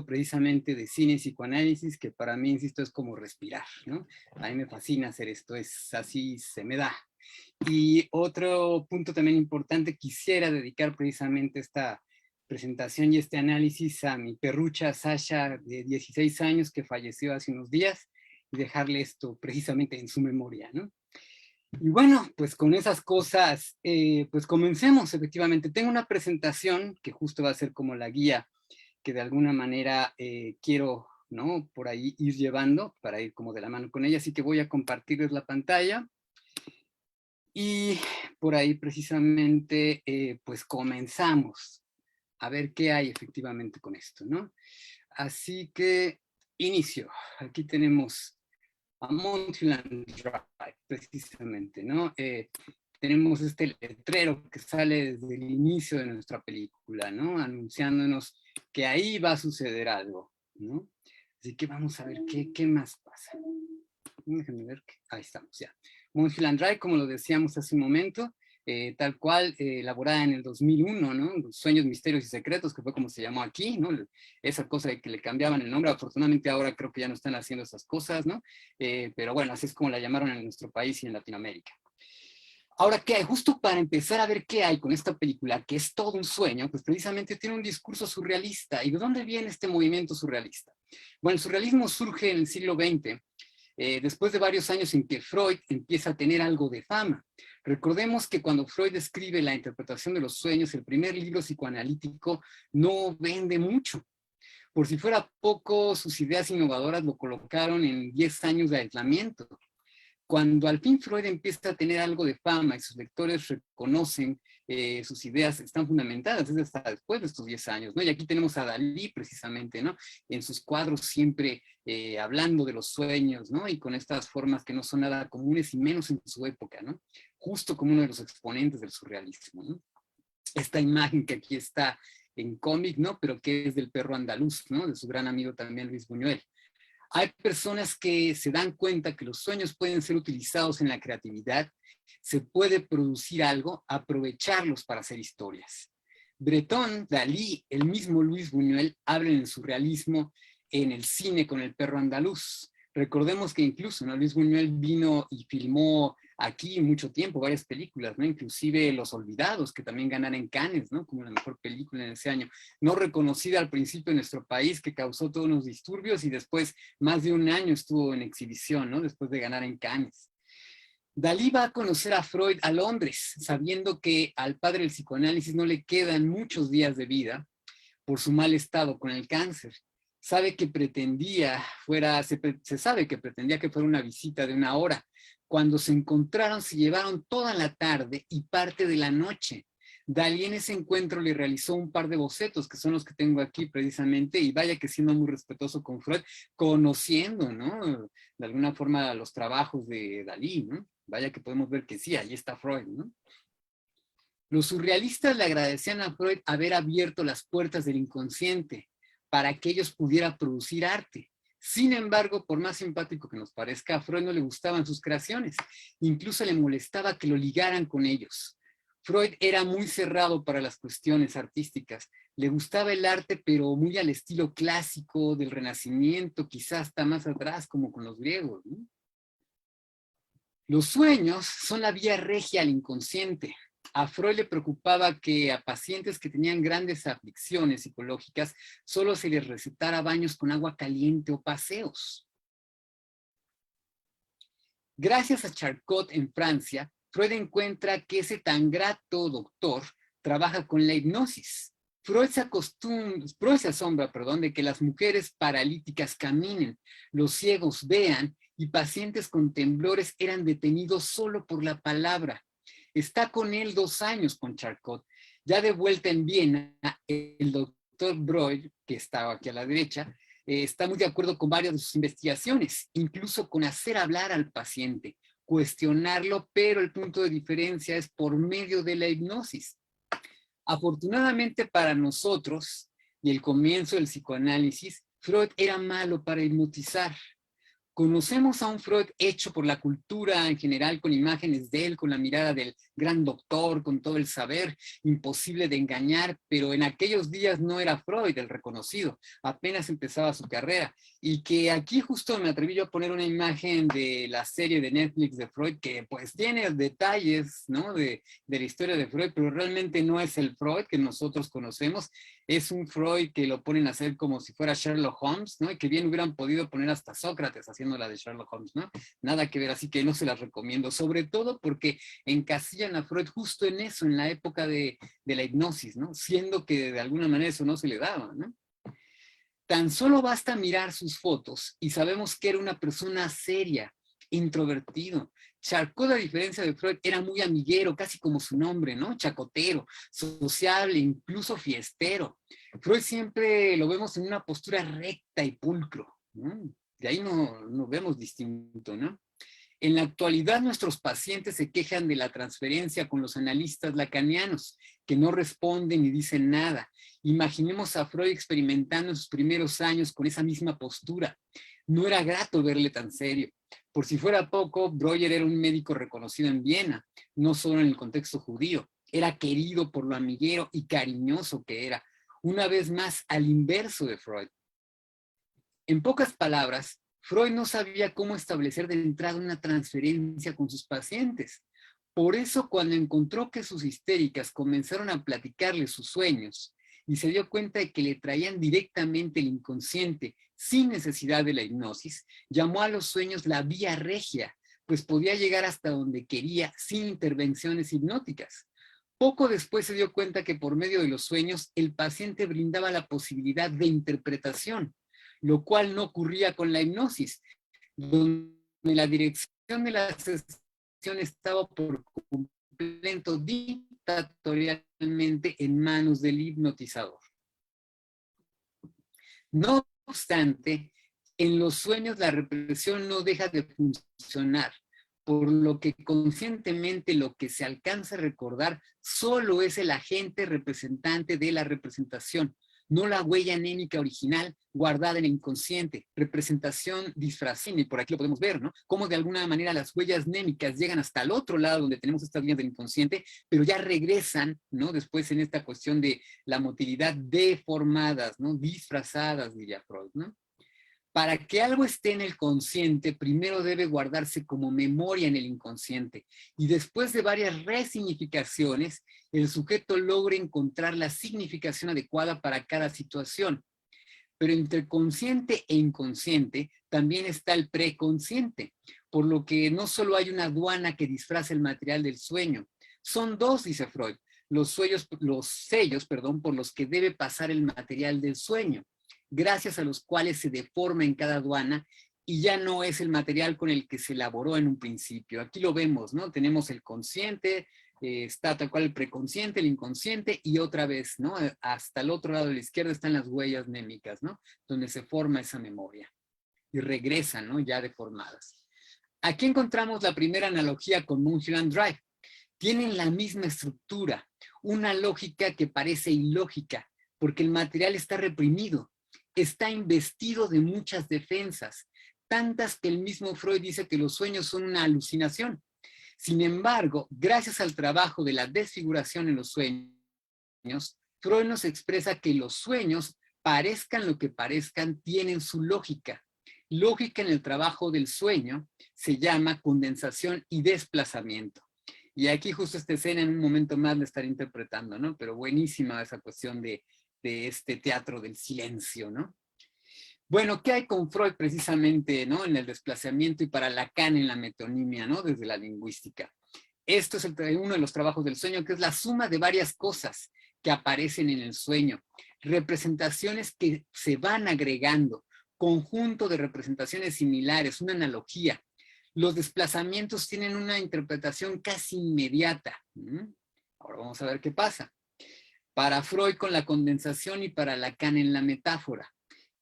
precisamente de cine y psicoanálisis, que para mí, insisto, es como respirar, ¿no? A mí me fascina hacer esto, es así, se me da. Y otro punto también importante, quisiera dedicar precisamente esta presentación y este análisis a mi perrucha Sasha, de 16 años, que falleció hace unos días, y dejarle esto precisamente en su memoria, ¿no? Y bueno, pues con esas cosas, pues comencemos efectivamente. Tengo una presentación que justo va a ser como la guía que de alguna manera quiero, ¿no? Por ahí ir llevando para ir como de la mano con ella, así que voy a compartirles la pantalla y por ahí precisamente pues comenzamos a ver qué hay efectivamente con esto, ¿no? Así que inicio. Aquí tenemos a Montland Drive, precisamente, ¿no? Tenemos este letrero que sale desde el inicio de nuestra película, ¿no? Anunciándonos que ahí va a suceder algo, ¿no? Así que vamos a ver qué más pasa. Déjenme ver, ahí estamos ya. Montland Drive, como lo decíamos hace un momento, tal cual, elaborada en el 2001, ¿no? Los Sueños, Misterios y Secretos, que fue como se llamó aquí, ¿no? Esa cosa de que le cambiaban el nombre, afortunadamente ahora creo que ya no están haciendo esas cosas, ¿no? Pero bueno, así es como la llamaron en nuestro país y en Latinoamérica. Ahora, ¿qué hay? Justo para empezar a ver qué hay con esta película, que es todo un sueño, pues precisamente tiene un discurso surrealista. ¿Y de dónde viene este movimiento surrealista? Bueno, el surrealismo surge en el siglo XX, después de varios años en que Freud empieza a tener algo de fama. Recordemos que cuando Freud escribe la interpretación de los sueños, el primer libro psicoanalítico no vende mucho. Por si fuera poco, sus ideas innovadoras lo colocaron en 10 años de aislamiento. Cuando al fin Freud empieza a tener algo de fama y sus lectores reconocen sus ideas están fundamentadas, es hasta después de estos 10 años, ¿no? Y aquí tenemos a Dalí precisamente, ¿no? En sus cuadros siempre hablando de los sueños, ¿no? Y con estas formas que no son nada comunes y menos en su época, ¿no? Justo como uno de los exponentes del surrealismo, ¿no? Esta imagen que aquí está en cómic, ¿no? Pero que es del perro andaluz, ¿no? De su gran amigo también Luis Buñuel. Hay personas que se dan cuenta que los sueños pueden ser utilizados en la creatividad, se puede producir algo, aprovecharlos para hacer historias. Breton, Dalí, el mismo Luis Buñuel hablan en el surrealismo en el cine con el perro andaluz. Recordemos que incluso, ¿no? Luis Buñuel vino y filmó aquí mucho tiempo varias películas, ¿no? Inclusive Los Olvidados, que también ganaron en Cannes, ¿no? Como la mejor película en ese año. No reconocida al principio en nuestro país, que causó todos unos disturbios y después más de un año estuvo en exhibición, ¿no? Después de ganar en Cannes. Dalí va a conocer a Freud a Londres, sabiendo que al padre del psicoanálisis no le quedan muchos días de vida por su mal estado con el cáncer. Sabe que pretendía se sabe que pretendía que fuera una visita de una hora. Cuando se encontraron, se llevaron toda la tarde y parte de la noche. Dalí en ese encuentro le realizó un par de bocetos, que son los que tengo aquí precisamente, y vaya que siendo muy respetuoso con Freud, conociendo, ¿no? De alguna forma los trabajos de Dalí, ¿no? Vaya que podemos ver que sí, ahí está Freud, ¿no? Los surrealistas le agradecían a Freud haber abierto las puertas del inconsciente para que ellos pudieran producir arte. Sin embargo, por más simpático que nos parezca, a Freud no le gustaban sus creaciones. Incluso le molestaba que lo ligaran con ellos. Freud era muy cerrado para las cuestiones artísticas. Le gustaba el arte, pero muy al estilo clásico del Renacimiento, quizás hasta más atrás, como con los griegos, ¿no? Los sueños son la vía regia al inconsciente. A Freud le preocupaba que a pacientes que tenían grandes aflicciones psicológicas solo se les recetara baños con agua caliente o paseos. Gracias a Charcot en Francia, Freud encuentra que ese tan grato doctor trabaja con la hipnosis. Freud se asombra, de que las mujeres paralíticas caminen, los ciegos vean y pacientes con temblores eran detenidos solo por la palabra. Está con él 2 años con Charcot. Ya de vuelta en Viena, el doctor Breuer, que estaba aquí a la derecha, está muy de acuerdo con varias de sus investigaciones, incluso con hacer hablar al paciente, cuestionarlo, pero el punto de diferencia es por medio de la hipnosis. Afortunadamente para nosotros, y el comienzo del psicoanálisis, Freud era malo para hipnotizar. Conocemos a un Freud hecho por la cultura en general, con imágenes de él, con la mirada del gran doctor, con todo el saber, imposible de engañar, pero en aquellos días no era Freud el reconocido, apenas empezaba su carrera. Y que aquí justo me atreví yo a poner una imagen de la serie de Netflix de Freud, que pues tiene detalles, ¿no?, de la historia de Freud, pero realmente no es el Freud que nosotros conocemos. Es un Freud que lo ponen a hacer como si fuera Sherlock Holmes, ¿no? Y que bien hubieran podido poner hasta Sócrates haciendo la de Sherlock Holmes, ¿no? Nada que ver, así que no se las recomiendo, sobre todo porque encasillan a Freud justo en eso, en la época de la hipnosis, ¿no? Siendo que de alguna manera eso no se le daba, ¿no? Tan solo basta mirar sus fotos y sabemos que era una persona seria, introvertido. Charcot, a diferencia de Freud, era muy amiguero, casi como su nombre, ¿no? Chacotero, sociable, incluso fiestero. Freud siempre lo vemos en una postura recta y pulcro, ¿no? De ahí no vemos distinto, ¿no? En la actualidad, nuestros pacientes se quejan de la transferencia con los analistas lacanianos, que no responden ni dicen nada. Imaginemos a Freud experimentando en sus primeros años con esa misma postura. No era grato verle tan serio. Por si fuera poco, Breuer era un médico reconocido en Viena, no solo en el contexto judío. Era querido por lo amiguero y cariñoso que era. Una vez más, al inverso de Freud. En pocas palabras, Freud no sabía cómo establecer de entrada una transferencia con sus pacientes. Por eso, cuando encontró que sus histéricas comenzaron a platicarle sus sueños y se dio cuenta de que le traían directamente el inconsciente sin necesidad de la hipnosis, llamó a los sueños la vía regia, pues podía llegar hasta donde quería sin intervenciones hipnóticas. Poco después se dio cuenta que por medio de los sueños el paciente brindaba la posibilidad de interpretación, lo cual no ocurría con la hipnosis, donde la dirección de la sesión estaba por completo dictatorialmente en manos del hipnotizador. No obstante, en los sueños la represión no deja de funcionar, por lo que conscientemente lo que se alcanza a recordar solo es el agente representante de la representación, no la huella anémica original guardada en el inconsciente, representación disfrazada, y por aquí lo podemos ver, ¿no? Cómo de alguna manera las huellas némicas llegan hasta el otro lado donde tenemos estas líneas del inconsciente, pero ya regresan, ¿no? Después en esta cuestión de la motilidad deformadas, ¿no? Disfrazadas, diría Freud, ¿no? Para que algo esté en el consciente, primero debe guardarse como memoria en el inconsciente y después de varias resignificaciones, el sujeto logra encontrar la significación adecuada para cada situación. Pero entre consciente e inconsciente también está el preconsciente, por lo que no solo hay una aduana que disfraza el material del sueño. Son dos, dice Freud, los sellos, por los que debe pasar el material del sueño, gracias a los cuales se deforma en cada aduana y ya no es el material con el que se elaboró en un principio. Aquí lo vemos, ¿no? Tenemos el consciente, está tal cual el preconsciente, el inconsciente y otra vez, ¿no? Hasta el otro lado de la izquierda están las huellas némicas, ¿no? Donde se forma esa memoria y regresan, ¿no? Ya deformadas. Aquí encontramos la primera analogía con Mulholland Drive. Tienen la misma estructura, una lógica que parece ilógica, porque el material está reprimido, está investido de muchas defensas, tantas que el mismo Freud dice que los sueños son una alucinación. Sin embargo, gracias al trabajo de la desfiguración en los sueños, Freud nos expresa que los sueños, parezcan lo que parezcan, tienen su lógica. Lógica en el trabajo del sueño se llama condensación y desplazamiento. Y aquí justo esta escena en un momento más la estaré interpretando, ¿no? Pero buenísima esa cuestión de este teatro del silencio, ¿no? Bueno, ¿qué hay con Freud precisamente, ¿no? En el desplazamiento y para Lacan en la metonimia, ¿no? Desde la lingüística. Esto es uno de los trabajos del sueño, que es la suma de varias cosas que aparecen en el sueño. Representaciones que se van agregando, conjunto de representaciones similares, una analogía. Los desplazamientos tienen una interpretación casi inmediata. Ahora vamos a ver qué pasa. Para Freud con la condensación y para Lacan en la metáfora.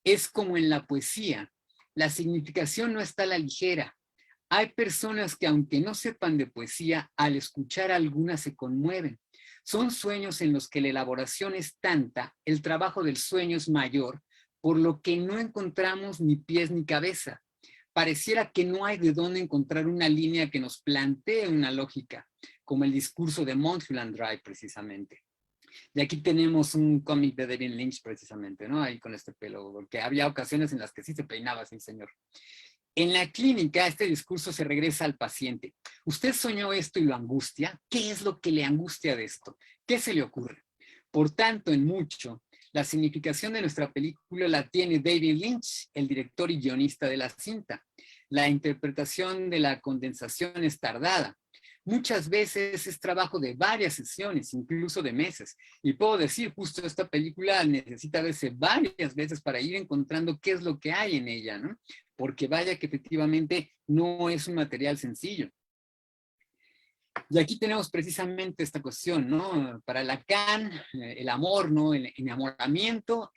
Es como en la poesía. La significación no está a la ligera. Hay personas que aunque no sepan de poesía, al escuchar algunas se conmueven. Son sueños en los que la elaboración es tanta, el trabajo del sueño es mayor, por lo que no encontramos ni pies ni cabeza. pareciera que no hay de dónde encontrar una línea que nos plantee una lógica, como el discurso de Mulholland Drive, precisamente. Y aquí tenemos un cómic de David Lynch, precisamente, ¿no? Ahí con este pelo, porque había ocasiones en las que sí se peinaba, sí, señor. En la clínica, este discurso se regresa al paciente. ¿Usted soñó esto y lo angustia? ¿Qué es lo que le angustia de esto? ¿Qué se le ocurre? Por tanto, en mucho, la significación de nuestra película la tiene David Lynch, el director y guionista de la cinta. La interpretación de la condensación es tardada. Muchas veces es trabajo de varias sesiones, incluso de meses. Y puedo decir, justo esta película necesita verse varias veces para ir encontrando qué es lo que hay en ella, ¿no? Porque vaya que efectivamente no es un material sencillo. Y aquí tenemos precisamente esta cuestión, ¿no? Para Lacan, el amor, ¿no? El enamoramiento,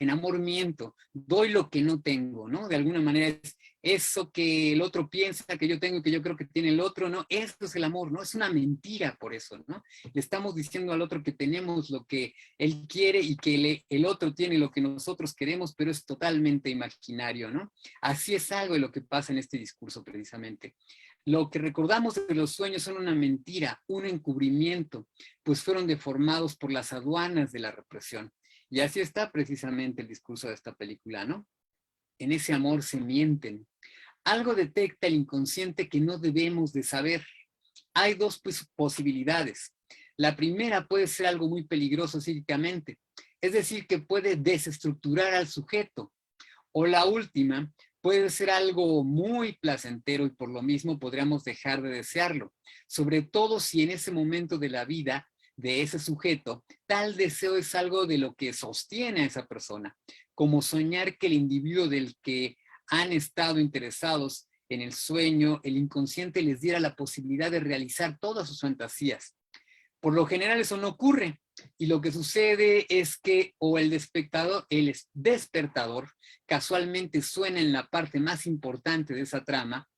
doy lo que no tengo, ¿no? De alguna manera es eso que el otro piensa que yo tengo y que yo creo que tiene el otro, ¿no? Eso es el amor, ¿no? Es una mentira por eso, ¿no? Le estamos diciendo al otro que tenemos lo que él quiere y que el otro tiene lo que nosotros queremos, pero es totalmente imaginario, ¿no? Así es algo de lo que pasa en este discurso precisamente. Lo que recordamos de los sueños son una mentira, un encubrimiento, pues fueron deformados por las aduanas de la represión. Y así está precisamente el discurso de esta película, ¿no? En ese amor se mienten. Algo detecta el inconsciente que no debemos de saber. Hay dos posibilidades. La primera puede ser algo muy peligroso psíquicamente, es decir, que puede desestructurar al sujeto. O la última puede ser algo muy placentero y por lo mismo podríamos dejar de desearlo, sobre todo si en ese momento de la vida de ese sujeto, tal deseo es algo de lo que sostiene a esa persona, como soñar que el individuo del que han estado interesados en el sueño, el inconsciente les diera la posibilidad de realizar todas sus fantasías. Por lo general eso no ocurre y lo que sucede es que o el despertador casualmente suena en la parte más importante de esa trama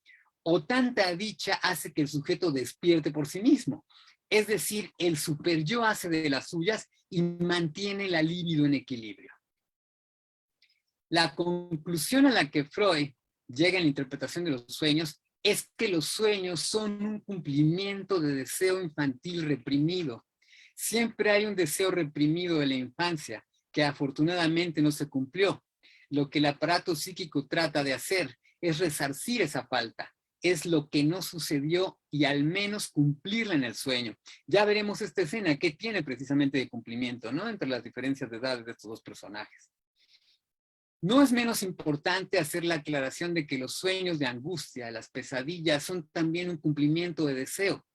o tanta dicha hace que el sujeto despierte por sí mismo. Es decir, el superyo hace de las suyas y mantiene la libido en equilibrio. La conclusión a la que Freud llega en la interpretación de los sueños es que los sueños son un cumplimiento de deseo infantil reprimido. Siempre hay un deseo reprimido de la infancia que afortunadamente no se cumplió. Lo que el aparato psíquico trata de hacer es resarcir esa falta. Es lo que no sucedió y al menos cumplirla en el sueño. Ya veremos esta escena que tiene precisamente de cumplimiento, ¿no? Entre las diferencias de edades de estos dos personajes. No es menos importante hacer la aclaración de que los sueños de angustia, las pesadillas, son también un cumplimiento de deseo.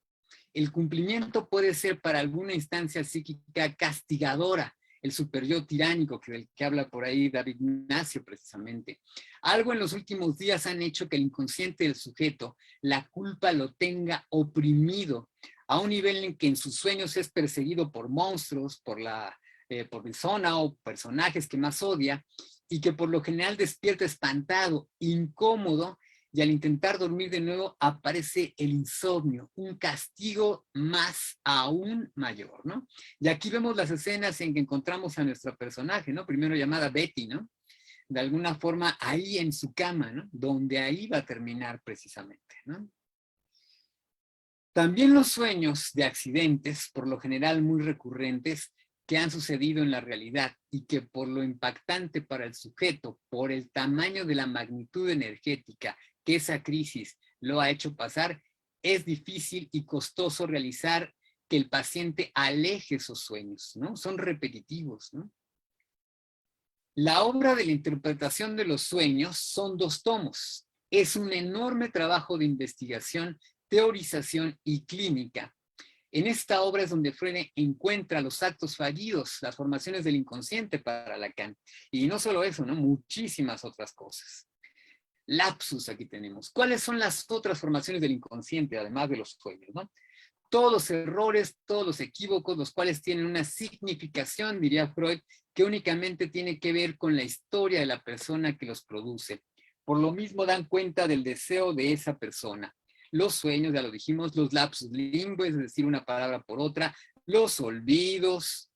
El cumplimiento puede ser para alguna instancia psíquica castigadora, el superyo tiránico del que habla por ahí David Ignacio precisamente. Algo en los últimos días han hecho que el inconsciente del sujeto, la culpa lo tenga oprimido, a un nivel en que en sus sueños es perseguido por monstruos, por persona o personajes que más odia, y que por lo general despierta espantado, incómodo, y al intentar dormir de nuevo aparece el insomnio, un castigo más aún mayor, ¿no? Y aquí vemos las escenas en que encontramos a nuestro personaje, ¿no? Primero llamada Betty, ¿no? De alguna forma ahí en su cama, ¿no? Donde ahí va a terminar precisamente, ¿no? También los sueños de accidentes, por lo general muy recurrentes, que han sucedido en la realidad y que por lo impactante para el sujeto, por el tamaño de la magnitud energética que esa crisis lo ha hecho pasar, es difícil y costoso realizar que el paciente aleje esos sueños, ¿no? Son repetitivos, ¿no? La obra de la interpretación de los sueños son 2 tomos. Es un enorme trabajo de investigación, teorización y clínica. En esta obra es donde Freud encuentra los actos fallidos, las formaciones del inconsciente para Lacan. Y no solo eso, ¿no? Muchísimas otras cosas. Lapsus aquí tenemos. ¿Cuáles son las otras formaciones del inconsciente, además de los sueños, ¿no? Todos los errores, todos los equívocos, los cuales tienen una significación, diría Freud, que únicamente tiene que ver con la historia de la persona que los produce. Por lo mismo dan cuenta del deseo de esa persona. Los sueños, ya lo dijimos, los lapsus lingües, es decir, una palabra por otra, los olvidos,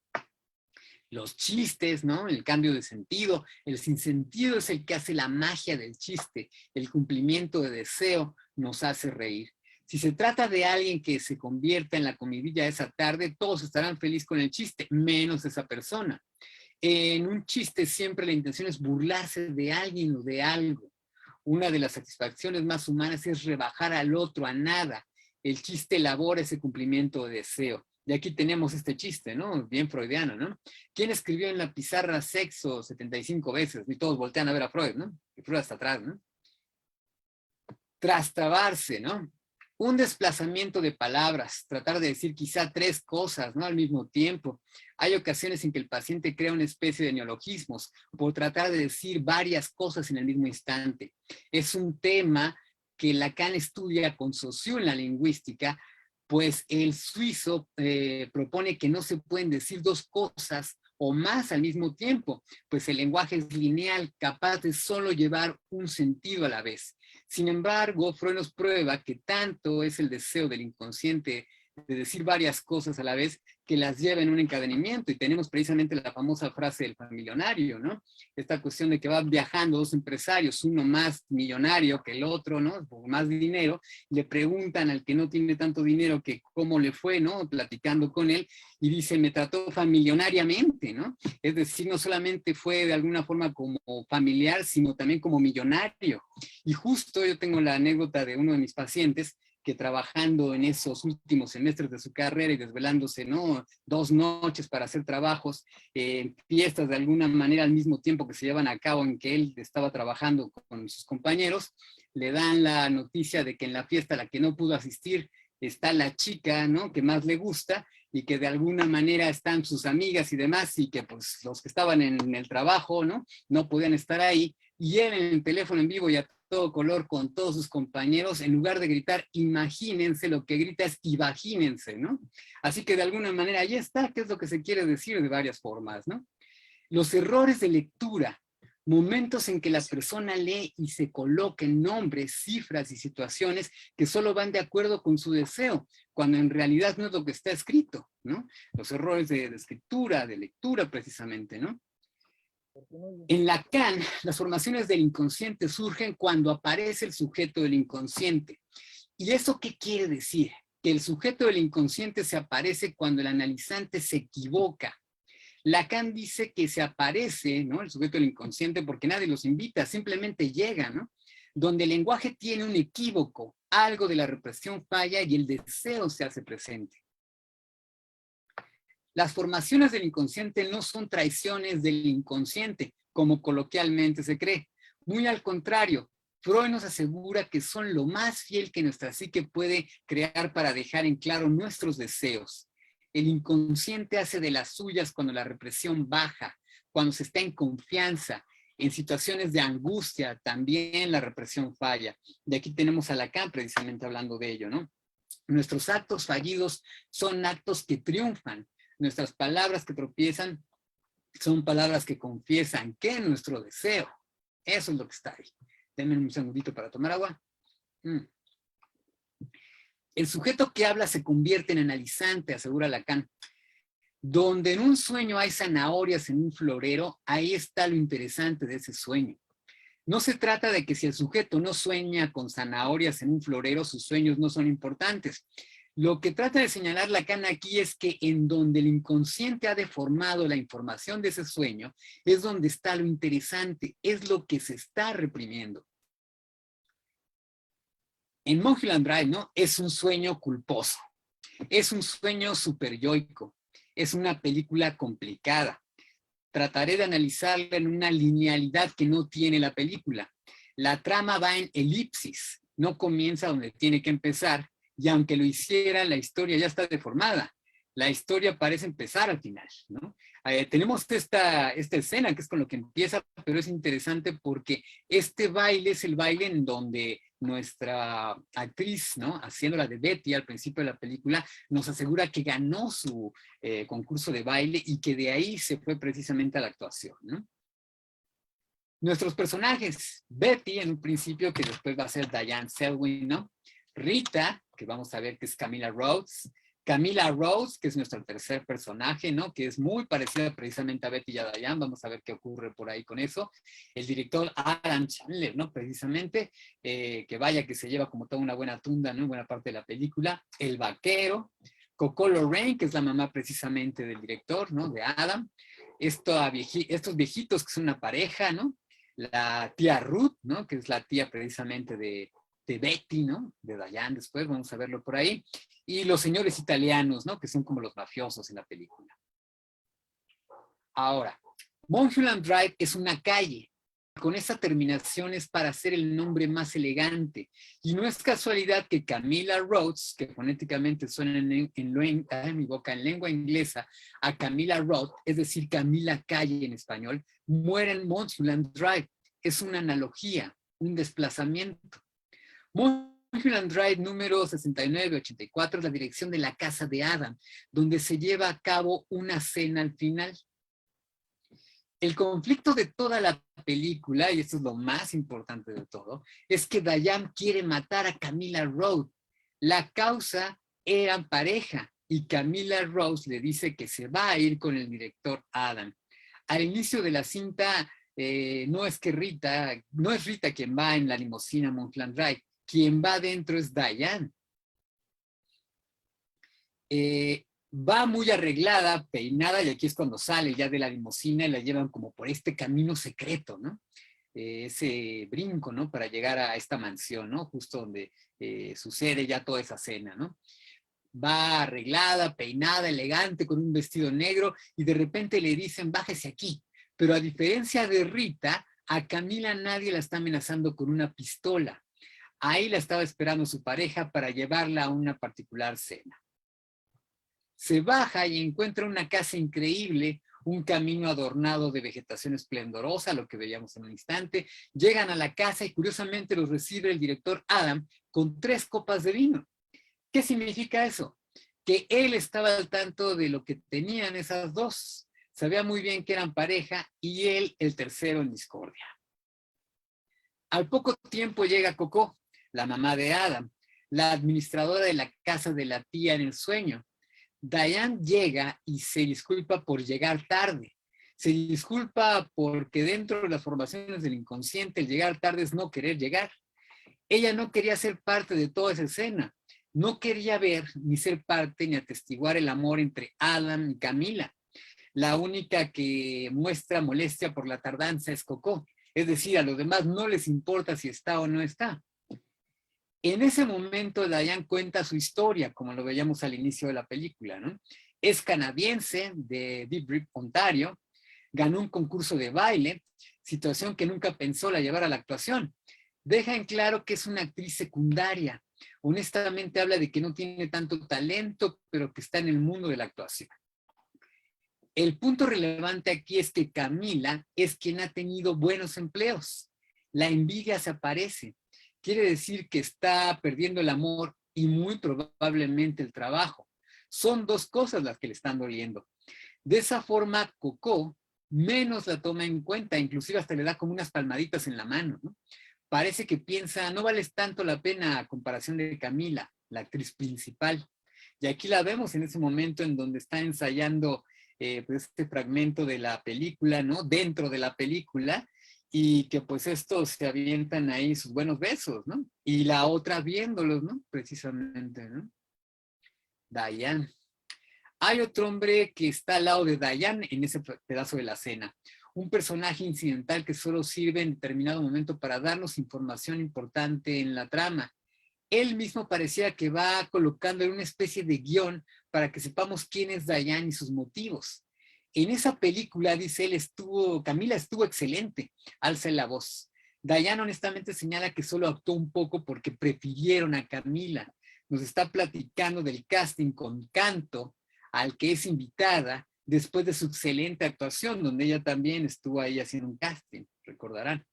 Los chistes, ¿no? El cambio de sentido. El sinsentido es el que hace la magia del chiste. El cumplimiento de deseo nos hace reír. Si se trata de alguien que se convierta en la comidilla esa tarde, todos estarán felices con el chiste, menos esa persona. En un chiste siempre la intención es burlarse de alguien o de algo. Una de las satisfacciones más humanas es rebajar al otro a nada. El chiste elabora ese cumplimiento de deseo. Y aquí tenemos este chiste, ¿no? Bien freudiano, ¿no? ¿Quién escribió en la pizarra sexo 75 veces? Y todos voltean a ver a Freud, ¿no? Y Freud hasta atrás, ¿no? Trastrabarse, ¿no? Un desplazamiento de palabras, tratar de decir quizá 3 cosas, ¿no? Al mismo tiempo. Hay ocasiones en que el paciente crea una especie de neologismos por tratar de decir varias cosas en el mismo instante. Es un tema que Lacan estudia con Saussure en la lingüística, pues el suizo propone que no se pueden decir 2 cosas o más al mismo tiempo, pues el lenguaje es lineal, capaz de solo llevar un sentido a la vez. Sin embargo, Freud nos prueba que tanto es el deseo del inconsciente de decir varias cosas a la vez que las lleva en un encadenamiento. Y tenemos precisamente la famosa frase del familionario, ¿no? Esta cuestión de que van viajando 2 empresarios, uno más millonario que el otro, ¿no? Por más dinero, le preguntan al que no tiene tanto dinero que cómo le fue, ¿no? Platicando con él, y dice, me trató familionariamente, ¿no? Es decir, no solamente fue de alguna forma como familiar, sino también como millonario. Y justo yo tengo la anécdota de uno de mis pacientes que trabajando en esos últimos semestres de su carrera y desvelándose, ¿no? 2 noches para hacer trabajos, fiestas de alguna manera al mismo tiempo que se llevan a cabo en que él estaba trabajando con sus compañeros, le dan la noticia de que en la fiesta a la que no pudo asistir está la chica, ¿no? Que más le gusta y que de alguna manera están sus amigas y demás y que pues los que estaban en el trabajo, ¿no? No podían estar ahí y él en el teléfono en vivo y a todo color con todos sus compañeros, en lugar de gritar imagínense, lo que grita es imagínense, ¿no? Así que de alguna manera ahí está, ¿qué es lo que se quiere decir de varias formas, ¿no? Los errores de lectura, momentos en que la persona lee y se coloquen nombres, cifras y situaciones que solo van de acuerdo con su deseo, cuando en realidad no es lo que está escrito, ¿no? Los errores de escritura, de lectura precisamente, ¿no? En Lacan, las formaciones del inconsciente surgen cuando aparece el sujeto del inconsciente. ¿Y eso qué quiere decir? Que el sujeto del inconsciente se aparece cuando el analizante se equivoca. Lacan dice que se aparece, ¿no? El sujeto del inconsciente porque nadie los invita, simplemente llega, ¿no? Donde el lenguaje tiene un equívoco, algo de la represión falla y el deseo se hace presente. Las formaciones del inconsciente no son traiciones del inconsciente, como coloquialmente se cree. Muy al contrario, Freud nos asegura que son lo más fiel que nuestra psique puede crear para dejar en claro nuestros deseos. El inconsciente hace de las suyas cuando la represión baja, cuando se está en confianza. En situaciones de angustia también la represión falla. De aquí tenemos a Lacan precisamente hablando de ello, ¿no? Nuestros actos fallidos son actos que triunfan. Nuestras palabras que tropiezan son palabras que confiesan que nuestro deseo. Eso es lo que está ahí. Denme un segundito para tomar agua. El sujeto que habla se convierte en analizante, asegura Lacan. Donde en un sueño hay zanahorias en un florero, ahí está lo interesante de ese sueño. No se trata de que si el sujeto no sueña con zanahorias en un florero, sus sueños no son importantes. Lo que trata de señalar Lacan aquí es que en donde el inconsciente ha deformado la información de ese sueño, es donde está lo interesante, es lo que se está reprimiendo. En Mulholland Drive, ¿no? Es un sueño culposo, es un sueño superyoico, es una película complicada. Trataré de analizarla en una linealidad que no tiene la película. La trama va en elipsis, no comienza donde tiene que empezar, y aunque lo hiciera, la historia ya está deformada. La historia parece empezar al final, ¿no? Tenemos esta escena que es con lo que empieza, pero es interesante porque este baile es el baile en donde nuestra actriz, ¿no? Haciéndola de Betty al principio de la película, nos asegura que ganó su concurso de baile y que de ahí se fue precisamente a la actuación, ¿no? Nuestros personajes, Betty en un principio, que después va a ser Diane Selwyn, ¿no? Rita, que vamos a ver que es Camila Rhodes, Camila Rose, que es nuestro tercer personaje, ¿no? Que es muy parecida precisamente a Betty y a Diane. Vamos a ver qué ocurre por ahí con eso. El director Adam Chandler, ¿no? Precisamente, que vaya que se lleva como toda una buena tunda, ¿no? Buena parte de la película. El vaquero. Coco Lorraine, que es la mamá precisamente del director, ¿no? De Adam. Estos viejitos que son una pareja, ¿no? La tía Ruth, ¿no? Que es la tía precisamente de Betty, ¿no? De Diane después, vamos a verlo por ahí. Y los señores italianos, ¿no? Que son como los mafiosos en la película. Ahora, Mulholland Drive es una calle. Con esa terminación es para hacer el nombre más elegante. Y no es casualidad que Camila Rhodes, que fonéticamente suena en mi boca en lengua inglesa, a Camila Road, es decir, Camila Calle en español, muera en Mulholland Drive. Es una analogía, un desplazamiento. Mulholland Drive número 6984 es la dirección de la casa de Adam, donde se lleva a cabo una cena al final. El conflicto de toda la película, y esto es lo más importante de todo, es que Diane quiere matar a Camila Rose. La causa eran pareja y Camila Rose le dice que se va a ir con el director Adam. Al inicio de la cinta, no es Rita quien va en la limusina Mulholland Drive, quien va adentro es Diane. Va muy arreglada, peinada, y aquí es cuando sale ya de la limusina y la llevan como por este camino secreto, ¿no? Ese brinco, ¿no? Para llegar a esta mansión, ¿no? Justo donde sucede ya toda esa cena, ¿no? Va arreglada, peinada, elegante, con un vestido negro, y de repente le dicen, bájese aquí. Pero a diferencia de Rita, a Camila nadie la está amenazando con una pistola. Ahí la estaba esperando su pareja para llevarla a una particular cena. Se baja y encuentra una casa increíble, un camino adornado de vegetación esplendorosa, lo que veíamos en un instante. Llegan a la casa y curiosamente los recibe el director Adam con 3 copas de vino. ¿Qué significa eso? Que él estaba al tanto de lo que tenían esas dos. Sabía muy bien que eran pareja y él el tercero en discordia. Al poco tiempo llega Coco, la mamá de Adam, la administradora de la casa de la tía en el sueño. Diane llega y se disculpa por llegar tarde. Se disculpa porque dentro de las formaciones del inconsciente el llegar tarde es no querer llegar. Ella no quería ser parte de toda esa escena. No quería ver ni ser parte ni atestiguar el amor entre Adam y Camila. La única que muestra molestia por la tardanza es Coco. Es decir, a los demás no les importa si está o no está. En ese momento Diane cuenta su historia, como lo veíamos al inicio de la película, ¿no? Es canadiense de Deep Rip, Ontario, ganó un concurso de baile, situación que nunca pensó la llevar a la actuación. Deja en claro que es una actriz secundaria. Honestamente habla de que no tiene tanto talento, pero que está en el mundo de la actuación. El punto relevante aquí es que Camila es quien ha tenido buenos empleos. La envidia se aparece. Quiere decir que está perdiendo el amor y muy probablemente el trabajo. Son 2 cosas las que le están doliendo. De esa forma, Coco menos la toma en cuenta, inclusive hasta le da como unas palmaditas en la mano, ¿no? Parece que piensa, no vales tanto la pena a comparación de Camila, la actriz principal. Y aquí la vemos en ese momento en donde está ensayando pues este fragmento de la película, ¿no? Dentro de la película, y que pues estos se avientan ahí sus buenos besos, ¿no? Y la otra viéndolos, ¿no? Precisamente, ¿no? Diane. Hay otro hombre que está al lado de Diane en ese pedazo de la cena. Un personaje incidental que solo sirve en determinado momento para darnos información importante en la trama. Él mismo parecía que va colocando en una especie de guión para que sepamos quién es Diane y sus motivos. En esa película, dice él, Camila estuvo excelente, alza la voz. Diane honestamente señala que solo actuó un poco porque prefirieron a Camila. Nos está platicando del casting con canto al que es invitada después de su excelente actuación, donde ella también estuvo ahí haciendo un casting, recordarán.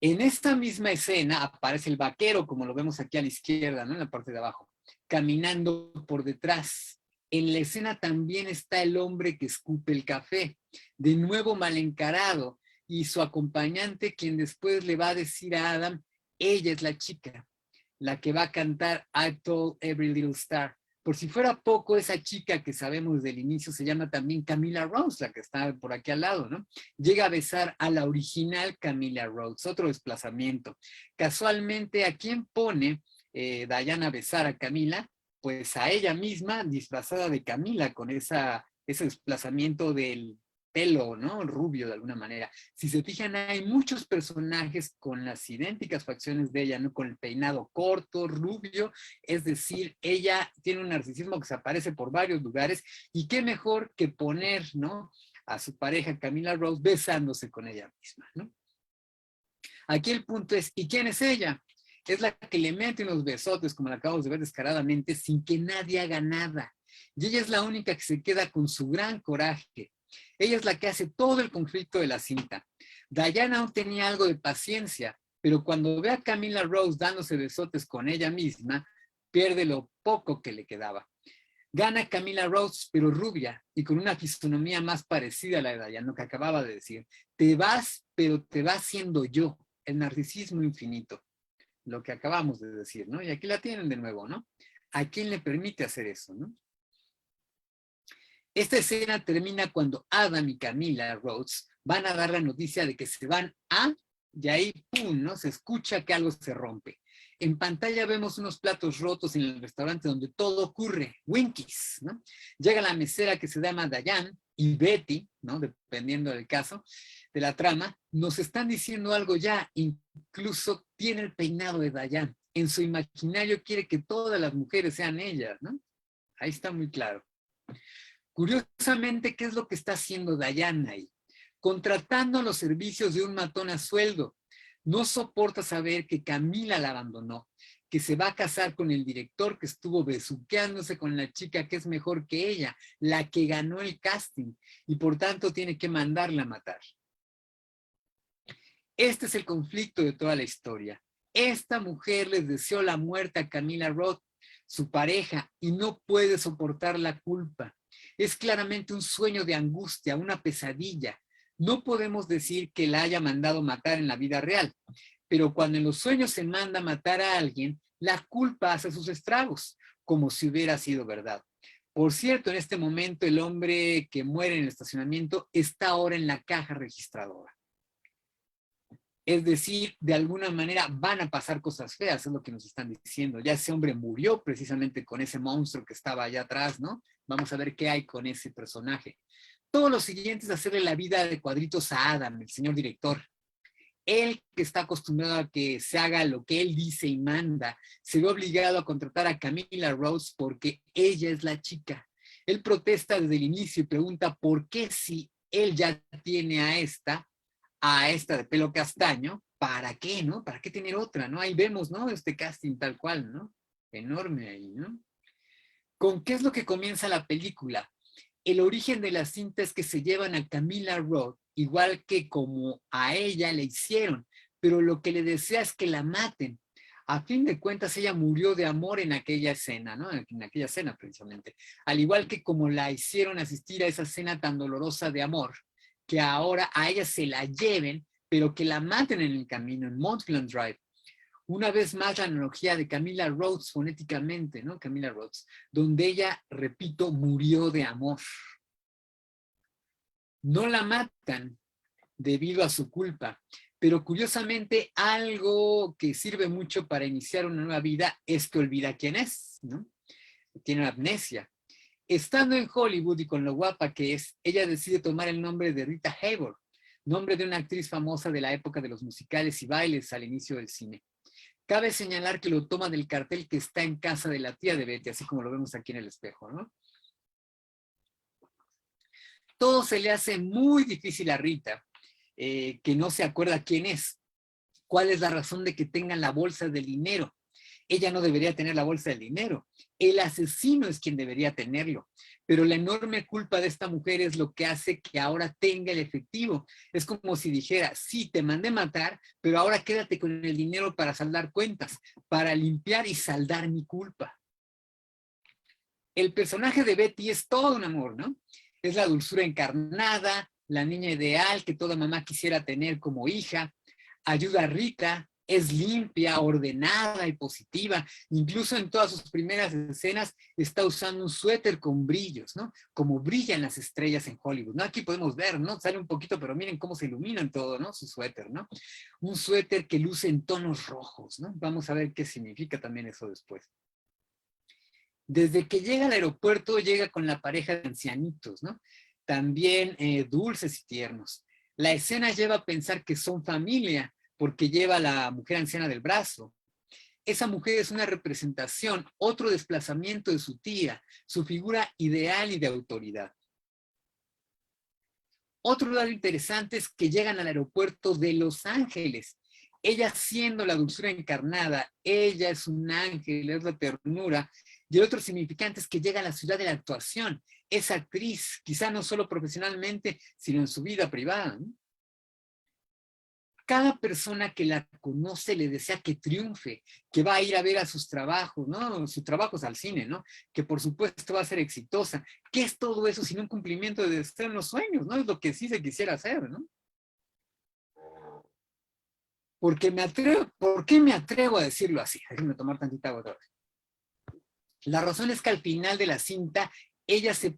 En esta misma escena aparece el vaquero, como lo vemos aquí a la izquierda, ¿no? En la parte de abajo, caminando por detrás. En la escena también está el hombre que escupe el café, de nuevo mal encarado, y su acompañante, quien después le va a decir a Adam, ella es la chica, la que va a cantar I Told Every Little Star, Por si fuera poco, esa chica que sabemos desde el inicio se llama también Camila Rhodes, la que está por aquí al lado, ¿no? Llega a besar a la original Camila Rhodes, otro desplazamiento. Casualmente, ¿a quién pone Diana a besar a Camila? Pues a ella misma, disfrazada de Camila, con ese desplazamiento del pelo, ¿no? Rubio de alguna manera. Si se fijan, hay muchos personajes con las idénticas facciones de ella, ¿no? Con el peinado corto, rubio, es decir, ella tiene un narcisismo que se aparece por varios lugares, y qué mejor que poner, ¿no? A su pareja Camila Rhodes besándose con ella misma, ¿no? Aquí el punto es, ¿y quién es ella? Es la que le mete unos besotes, como la acabamos de ver descaradamente, sin que nadie haga nada. Y ella es la única que se queda con su gran coraje. Ella es la que hace todo el conflicto de la cinta. Diana aún tenía algo de paciencia, pero cuando ve a Camila Rhodes dándose besotes con ella misma, pierde lo poco que le quedaba. Gana Camila Rhodes, pero rubia y con una fisonomía más parecida a la de Diana, que acababa de decir. Te vas, pero te vas siendo yo, el narcisismo infinito, lo que acabamos de decir, ¿no? Y aquí la tienen de nuevo, ¿no? ¿A quién le permite hacer eso, no? Esta escena termina cuando Adam y Camila Rhodes van a dar la noticia de que se van a, y ahí, ¡pum!, ¿no? Se escucha que algo se rompe. En pantalla vemos unos platos rotos en el restaurante donde todo ocurre, Winkies, ¿no? Llega la mesera que se llama Diane y Betty, ¿no? Dependiendo del caso, de la trama, nos están diciendo algo ya, incluso tiene el peinado de Diane. En su imaginario quiere que todas las mujeres sean ellas, ¿no? Ahí está muy claro. Curiosamente, ¿qué es lo que está haciendo Diana ahí? Contratando los servicios de un matón a sueldo. No soporta saber que Camila la abandonó, que se va a casar con el director que estuvo besuqueándose con la chica que es mejor que ella, la que ganó el casting, y por tanto tiene que mandarla a matar. Este es el conflicto de toda la historia. Esta mujer les deseó la muerte a Camila Rhodes, su pareja, y no puede soportar la culpa. Es claramente un sueño de angustia, una pesadilla. No podemos decir que la haya mandado matar en la vida real, pero cuando en los sueños se manda matar a alguien, la culpa hace sus estragos, como si hubiera sido verdad. Por cierto, en este momento el hombre que muere en el estacionamiento está ahora en la caja registradora. Es decir, de alguna manera van a pasar cosas feas, es lo que nos están diciendo. Ya ese hombre murió precisamente con ese monstruo que estaba allá atrás, ¿no? Vamos a ver qué hay con ese personaje. Todo lo siguiente es hacerle la vida de cuadritos a Adam, el señor director. Él, que está acostumbrado a que se haga lo que él dice y manda, se ve obligado a contratar a Camila Rhodes porque ella es la chica. Él protesta desde el inicio y pregunta por qué si él ya tiene a esta de pelo castaño, ¿para qué, no? ¿Para qué tener otra, no? Ahí vemos, ¿no? Este casting tal cual, ¿no? Enorme ahí, ¿no? ¿Con qué es lo que comienza la película? El origen de la cinta es que se llevan a Camila Rhodes, igual que como a ella le hicieron, pero lo que le desea es que la maten. A fin de cuentas, ella murió de amor en aquella escena, ¿no? En aquella escena, precisamente. Al igual que como la hicieron asistir a esa escena tan dolorosa de amor, que ahora a ella se la lleven, pero que la maten en el camino, en Mulholland Drive. Una vez más la analogía de Camila Rhodes fonéticamente, ¿no? Camila Rhodes, donde ella, repito, murió de amor. No la matan debido a su culpa, pero curiosamente algo que sirve mucho para iniciar una nueva vida es que olvida quién es, ¿no? Tiene amnesia. Estando en Hollywood y con lo guapa que es, ella decide tomar el nombre de Rita Hayworth, nombre de una actriz famosa de la época de los musicales y bailes al inicio del cine. Cabe señalar que lo toma del cartel que está en casa de la tía de Betty, así como lo vemos aquí en el espejo, ¿no? Todo se le hace muy difícil a Rita, que no se acuerda quién es. ¿Cuál es la razón de que tengan la bolsa del dinero? Ella no debería tener la bolsa del dinero. El asesino es quien debería tenerlo. Pero la enorme culpa de esta mujer es lo que hace que ahora tenga el efectivo. Es como si dijera, sí, te mandé matar, pero ahora quédate con el dinero para saldar cuentas, para limpiar y saldar mi culpa. El personaje de Betty es todo un amor, ¿no? Es la dulzura encarnada, la niña ideal que toda mamá quisiera tener como hija, ayuda a Rita, Es limpia, ordenada y positiva. Incluso en todas sus primeras escenas está usando un suéter con brillos, ¿no? Como brillan las estrellas en Hollywood, ¿no? Aquí podemos ver, ¿no? Sale un poquito, pero miren cómo se iluminan todo, ¿no? Su suéter, ¿no? Un suéter que luce en tonos rojos, ¿no? Vamos a ver qué significa también eso después. Desde que llega al aeropuerto, llega con la pareja de ancianitos, ¿no? También dulces y tiernos. La escena lleva a pensar que son familia, porque lleva a la mujer anciana del brazo. Esa mujer es una representación, otro desplazamiento de su tía, su figura ideal y de autoridad. Otro dato interesante es que llegan al aeropuerto de Los Ángeles. Ella siendo la dulzura encarnada, ella es un ángel, es la ternura. Y el otro significante es que llega a la ciudad de la actuación. Es actriz, quizá no solo profesionalmente, sino en su vida privada, ¿no? Cada persona que la conoce le desea que triunfe, que va a ir a ver a sus trabajos, ¿no? Sus trabajos al cine, ¿no? Que por supuesto va a ser exitosa. ¿Qué es todo eso sino un cumplimiento de deseo en los sueños, ¿no? Es lo que sí se quisiera hacer, ¿no? Porque ¿por qué me atrevo a decirlo así? Déjenme tomar tantita agua otra vez. La razón es que al final de la cinta ella se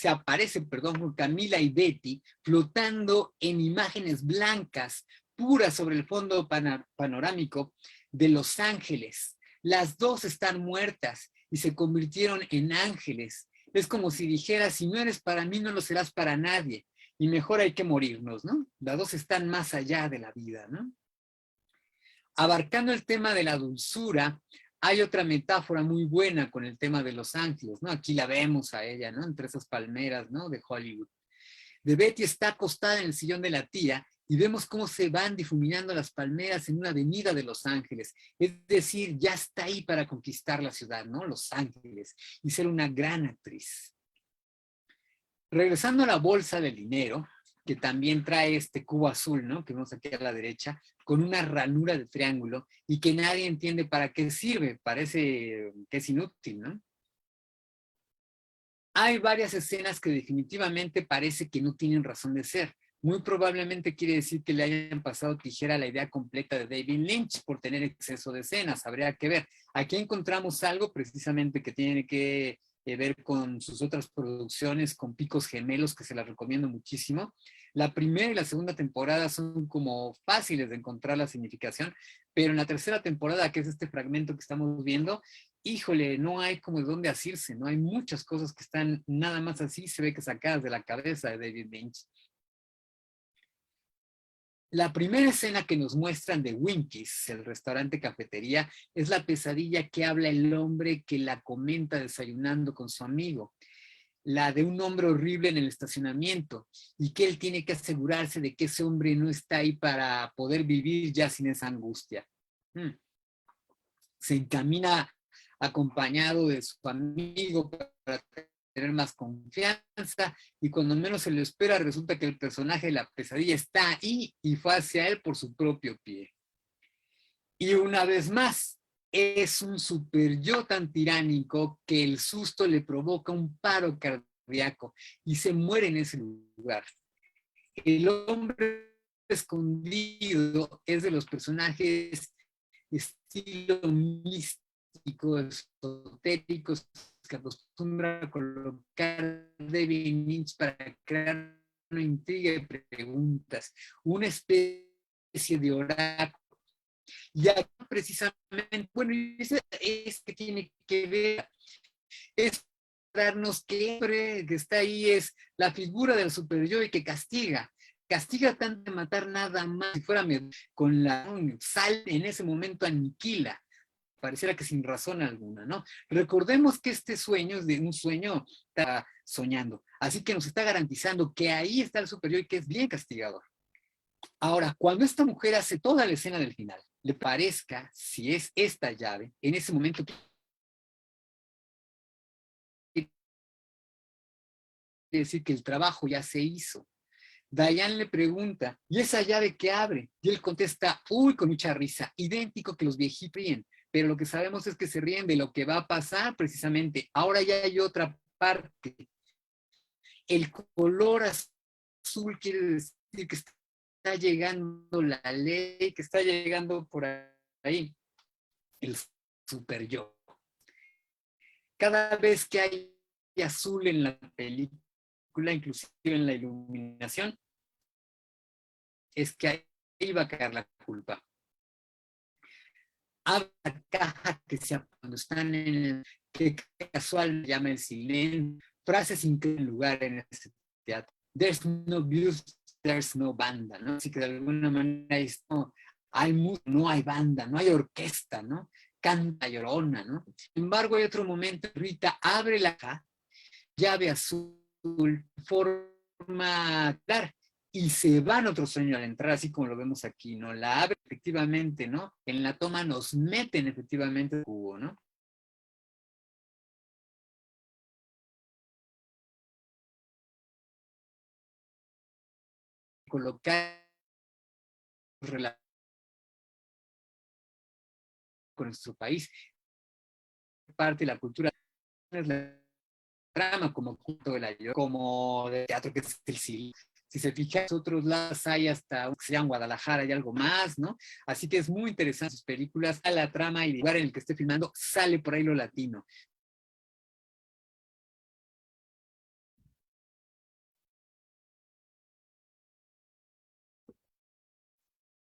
aparece, con Camila y Betty flotando en imágenes blancas, puras sobre el fondo panorámico de Los Ángeles. Las dos están muertas y se convirtieron en ángeles. Es como si dijera, si no eres para mí, no lo serás para nadie. Y mejor hay que morirnos, ¿no? Las dos están más allá de la vida, ¿no? Abarcando el tema de la dulzura, hay otra metáfora muy buena con el tema de los ángeles, ¿no? Aquí la vemos a ella, ¿no? Entre esas palmeras, ¿no? De Hollywood. De Betty está acostada en el sillón de la tía y vemos cómo se van difuminando las palmeras en una avenida de Los Ángeles. Es decir, ya está ahí para conquistar la ciudad, ¿no? Los Ángeles, y ser una gran actriz. Regresando a la bolsa del dinero, que también trae este cubo azul, ¿no? Que vemos aquí a la derecha, con una ranura de triángulo y que nadie entiende para qué sirve, parece que es inútil, ¿no? Hay varias escenas que definitivamente parece que no tienen razón de ser. Muy probablemente quiere decir que le hayan pasado tijera a la idea completa de David Lynch por tener exceso de escenas, habría que ver. Aquí encontramos algo precisamente que tiene que ver con sus otras producciones, con Picos Gemelos, que se las recomiendo muchísimo. La primera y la segunda temporada son como fáciles de encontrar la significación, pero en la tercera temporada, que es este fragmento que estamos viendo, híjole, no hay como de dónde asirse, no hay muchas cosas que están nada más así, se ve que sacadas de la cabeza de David Lynch. La primera escena que nos muestran de Winkies, el restaurante cafetería, es la pesadilla que habla el hombre que la comenta desayunando con su amigo. La de un hombre horrible en el estacionamiento y que él tiene que asegurarse de que ese hombre no está ahí para poder vivir ya sin esa angustia. Se encamina acompañado de su amigo para tener más confianza y cuando menos se lo espera resulta que el personaje de la pesadilla está ahí y fue hacia él por su propio pie. Y una vez más, es un super yo tan tiránico que el susto le provoca un paro cardíaco y se muere en ese lugar. El hombre escondido es de los personajes estilo místico, esotéricos que acostumbra a colocar David Lynch para crear una intriga de preguntas, una especie de oráculo. Y aquí precisamente, bueno, es que tiene que ver, es darnos que está ahí es la figura del super yo y que castiga tanto de matar nada más, si fuera con la sal en ese momento aniquila, pareciera que sin razón alguna, ¿no? Recordemos que este sueño es de un sueño, está soñando, así que nos está garantizando que ahí está el superior y que es bien castigador. Ahora, cuando esta mujer hace toda la escena del final, le parezca, si es esta llave, en ese momento quiere decir que el trabajo ya se hizo. Diane le pregunta, ¿y esa llave qué abre? Y él contesta, uy, con mucha risa, idéntico que los viejitos ríen, pero lo que sabemos es que se ríen de lo que va a pasar precisamente. Ahora ya hay otra parte. El color azul quiere decir que está llegando la ley, que está llegando por ahí, el super yo. Cada vez que hay azul en la película, inclusive en la iluminación, es que ahí va a caer la culpa. Abre la caja que sea cuando están en el que casual llama el silencio, frases sin lugar en ese teatro. There's no blues, there's no banda, ¿no? Así que de alguna manera no hay música, no hay banda, no hay orquesta, ¿no? Canta Llorona, ¿no? Sin embargo, hay otro momento, Rita abre la caja, llave azul, forma clara, y se van otros sueños al entrar, así como lo vemos aquí, ¿no? La abre efectivamente, ¿no? En la toma nos meten efectivamente el cubo, ¿no? Colocar con nuestro país, parte de la cultura es la drama, como culto de la como de teatro que es el cine. Si se fijan, en otros lados hay hasta, se llama Guadalajara, hay algo más, ¿no? Así que es muy interesante sus películas, a la trama y el lugar en el que esté filmando, sale por ahí lo latino.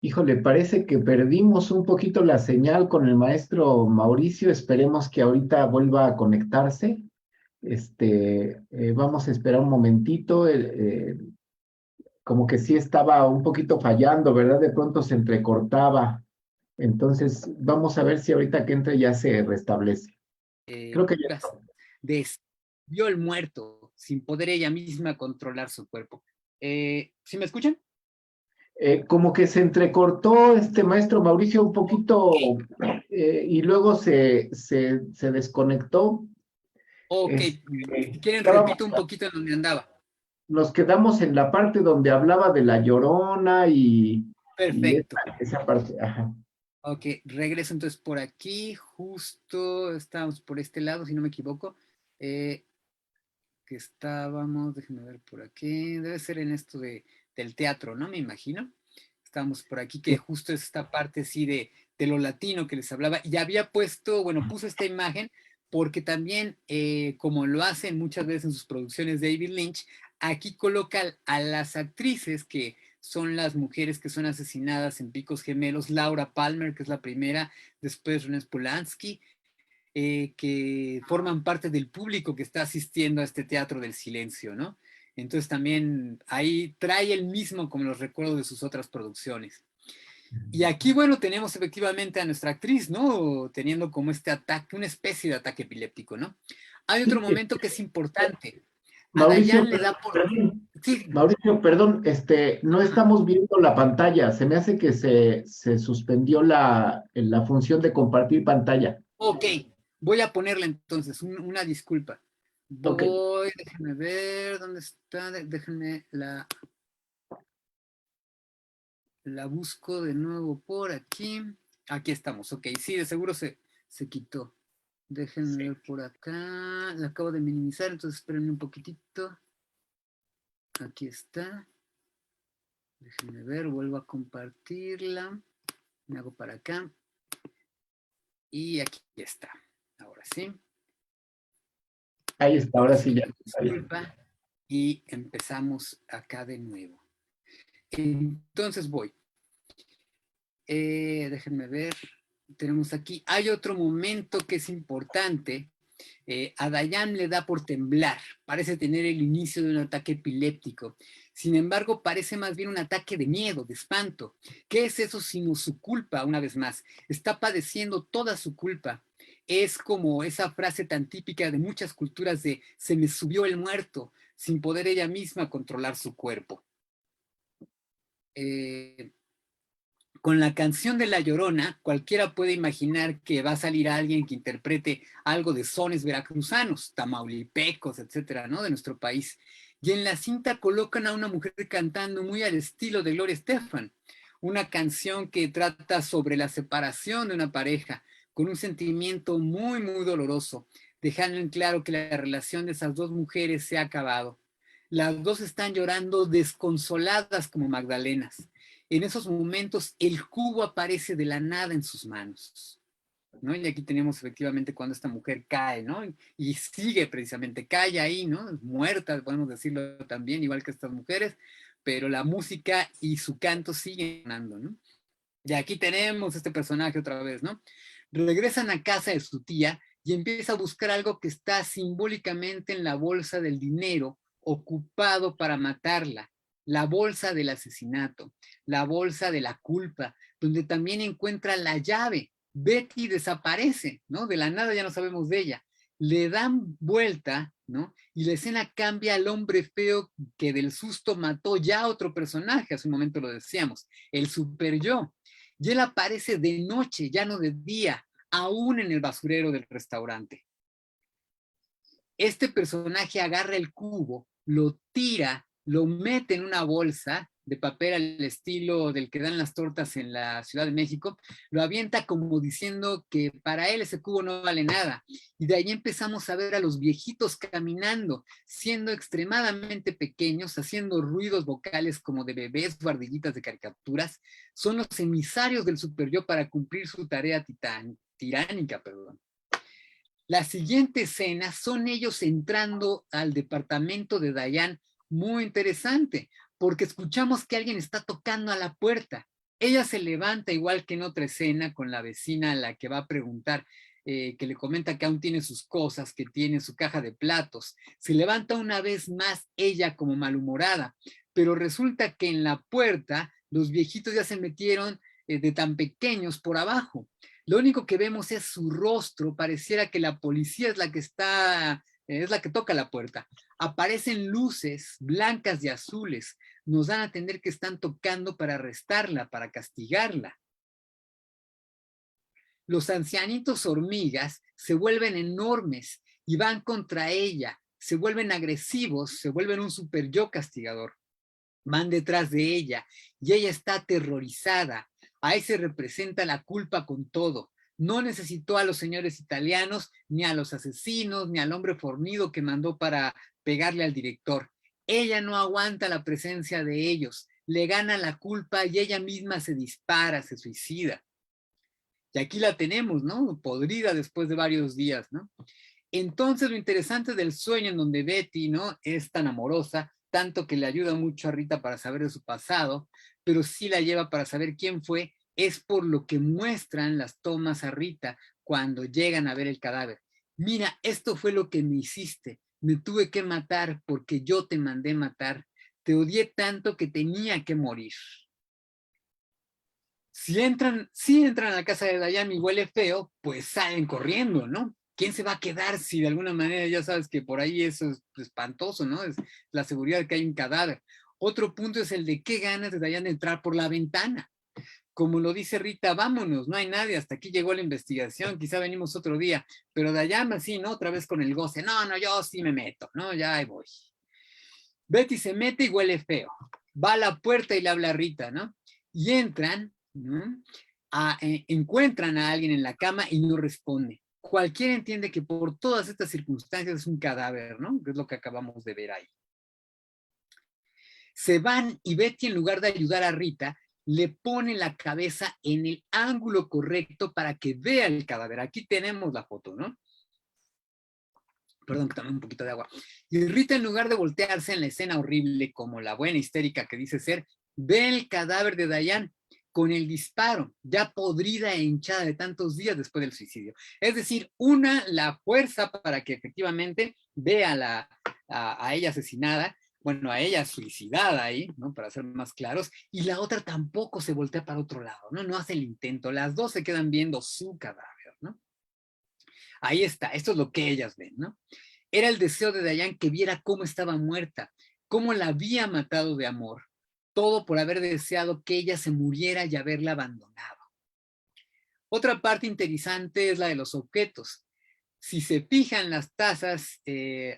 Híjole, parece que perdimos un poquito la señal con el maestro Mauricio. Esperemos que ahorita vuelva a conectarse. Vamos a esperar un momentito. Como que sí estaba un poquito fallando, ¿verdad? De pronto se entrecortaba. Entonces, vamos a ver si ahorita que entre ya se restablece. Creo que ya está. Vio el muerto sin poder ella misma controlar su cuerpo. ¿Sí me escuchan? Como que se entrecortó este maestro Mauricio un poquito y luego se desconectó. Ok, si quieren Estábamos, repito un poquito en donde andaba. nos quedamos en la parte donde hablaba de la Llorona y Perfecto. esa parte. Ajá. Ok, regreso entonces por aquí, justo estábamos por este lado, si no me equivoco. Que estábamos, déjenme ver por aquí, debe ser en esto del teatro, ¿no? Me imagino. Estábamos por aquí, que justo es esta parte, sí, de lo latino que les hablaba. Y había puesto, bueno, puso esta imagen porque también, como lo hacen muchas veces en sus producciones David Lynch, aquí coloca a las actrices que son las mujeres que son asesinadas en Picos Gemelos, Laura Palmer, que es la primera, después René Polanski, que forman parte del público que está asistiendo a este teatro del silencio, ¿no? Entonces también ahí trae el mismo como los recuerdos de sus otras producciones. Y aquí, bueno, tenemos efectivamente a nuestra actriz, ¿no? Teniendo como este ataque, una especie de ataque epiléptico, ¿no? Hay otro Sí, momento que es importante. A Mauricio, Dayan le da por... perdón, Sí, Mauricio, perdón, no ajá. estamos viendo la pantalla. Se me hace que se suspendió la función de compartir pantalla. Ok, voy a ponerle entonces una disculpa. Ok, Voy, déjenme ver, ¿dónde está? Déjenme la busco de nuevo por aquí. Aquí estamos, ok. Sí, de seguro se quitó. Déjenme ver por acá. La acabo de minimizar, entonces espérenme un poquitito. Aquí está. Déjenme ver, vuelvo a compartirla. Me hago para acá. Y aquí está. Ahora sí. ahí está, ahora Ahora sí, sí ya está bien. disculpa. Y empezamos acá de nuevo. Entonces voy. Déjenme ver. Tenemos aquí. Hay otro momento que es importante. A Dayan le da por temblar, parece tener el inicio de un ataque epiléptico. Sin embargo, parece más bien un ataque de miedo, de espanto. ¿Qué es eso sino su culpa, una vez más? Está padeciendo toda su culpa. Es como esa frase tan típica de muchas culturas de se me subió el muerto, sin poder ella misma controlar su cuerpo. Eh, con la canción de La Llorona, cualquiera puede imaginar que va a salir alguien que interprete algo de sones veracruzanos, tamaulipecos, etcétera, ¿no? De nuestro país. Y en la cinta colocan a una mujer cantando muy al estilo de Gloria Estefan, una canción que trata sobre la separación de una pareja, con un sentimiento muy, muy doloroso, dejando en claro que la relación de esas dos mujeres se ha acabado. Las dos están llorando desconsoladas como Magdalenas En esos momentos el cubo aparece de la nada en sus manos, ¿no? Y aquí tenemos efectivamente cuando esta mujer cae, ¿no? Y sigue precisamente, cae ahí, ¿no? Muerta, podemos decirlo también, igual que estas mujeres, pero la música y su canto siguen sonando, ¿no? Y aquí tenemos este personaje otra vez, ¿no? Regresan a casa de su tía y empieza a buscar algo que está simbólicamente en la bolsa del dinero ocupado para matarla, la bolsa del asesinato, la bolsa de la culpa, donde también encuentra la llave. Betty desaparece, ¿no? De la nada ya no sabemos de ella. Le dan vuelta, ¿no? Y la escena cambia al hombre feo que del susto mató ya a otro personaje, hace un momento lo decíamos, el super yo. Y él aparece de noche, ya no de día, aún en el basurero del restaurante. Este personaje agarra el cubo, lo tira, lo mete en una bolsa de papel al estilo del que dan las tortas en la Ciudad de México, lo avienta como diciendo que para él ese cubo no vale nada. Y de ahí empezamos a ver a los viejitos caminando, siendo extremadamente pequeños, haciendo ruidos vocales como de bebés o ardillitas de caricaturas. Son los emisarios del super yo para cumplir su tarea tiránica, perdón. La siguiente escena son ellos entrando al departamento de Diane, muy interesante, porque escuchamos que alguien está tocando a la puerta. Ella se levanta igual que en otra escena con la vecina a la que va a preguntar, que le comenta que aún tiene sus cosas, que tiene su caja de platos. Se levanta una vez más ella como malhumorada, pero resulta que en la puerta los viejitos ya se metieron de tan pequeños por abajo. Lo único que vemos es su rostro, pareciera que la policía es la que está, es la que toca la puerta. Aparecen luces blancas y azules, nos dan a entender que están tocando para arrestarla, para castigarla. Los ancianitos hormigas se vuelven enormes y van contra ella, se vuelven agresivos, se vuelven un super yo castigador. Van detrás de ella y ella está aterrorizada. Ahí se representa la culpa con todo. No necesitó a los señores italianos, ni a los asesinos, ni al hombre fornido que mandó para pegarle al director. Ella no aguanta la presencia de ellos, le gana la culpa y ella misma se dispara, se suicida. Y aquí la tenemos, ¿no? Podrida después de varios días, ¿no? Entonces lo interesante del sueño en donde Betty, ¿no? Es tan amorosa, tanto que le ayuda mucho a Rita para saber de su pasado, pero sí la lleva para saber quién fue, es por lo que muestran las tomas a Rita cuando llegan a ver el cadáver. Mira, esto fue lo que me hiciste, me tuve que matar porque yo te mandé matar, te odié tanto que tenía que morir. Si entran a la casa de Diane y huele feo, pues salen corriendo, ¿no? ¿Quién se va a quedar si de alguna manera ya sabes que por ahí eso es espantoso, ¿no? Es la seguridad de que hay un cadáver. Otro punto es el de qué ganas de Diane entrar por la ventana. Como lo dice Rita, vámonos, no hay nadie, hasta aquí llegó la investigación, quizá venimos otro día, pero Diane así, ¿no? Otra vez con el goce, no, no, yo sí me meto, ¿no? Ya ahí voy. Betty se mete y huele feo. Va a la puerta y le habla a Rita, ¿no? Y entran, ¿no? Encuentran a alguien en la cama y no responde. Cualquiera entiende que por todas estas circunstancias es un cadáver, ¿no? Que es lo que acabamos de ver ahí. Se van y Betty, en lugar de ayudar a Rita, le pone la cabeza en el ángulo correcto para que vea el cadáver. Aquí tenemos la foto, ¿no? Perdón, también un poquito de agua. Y Rita, en lugar de voltearse en la escena horrible como la buena histérica que dice ser, ve el cadáver de Diane con el disparo, ya podrida e hinchada de tantos días después del suicidio. Es decir, una, la fuerza para que efectivamente vea a ella asesinada, bueno, a ella suicidada ahí, ¿no? Para ser más claros, y la otra tampoco se voltea para otro lado, ¿no? No hace el intento, las dos se quedan viendo su cadáver, ¿no? Ahí está, esto es lo que ellas ven, ¿no? Era el deseo de Diane que viera cómo estaba muerta, cómo la había matado de amor, todo por haber deseado que ella se muriera y haberla abandonado. Otra parte interesante es la de los objetos. Si se fijan las tazas,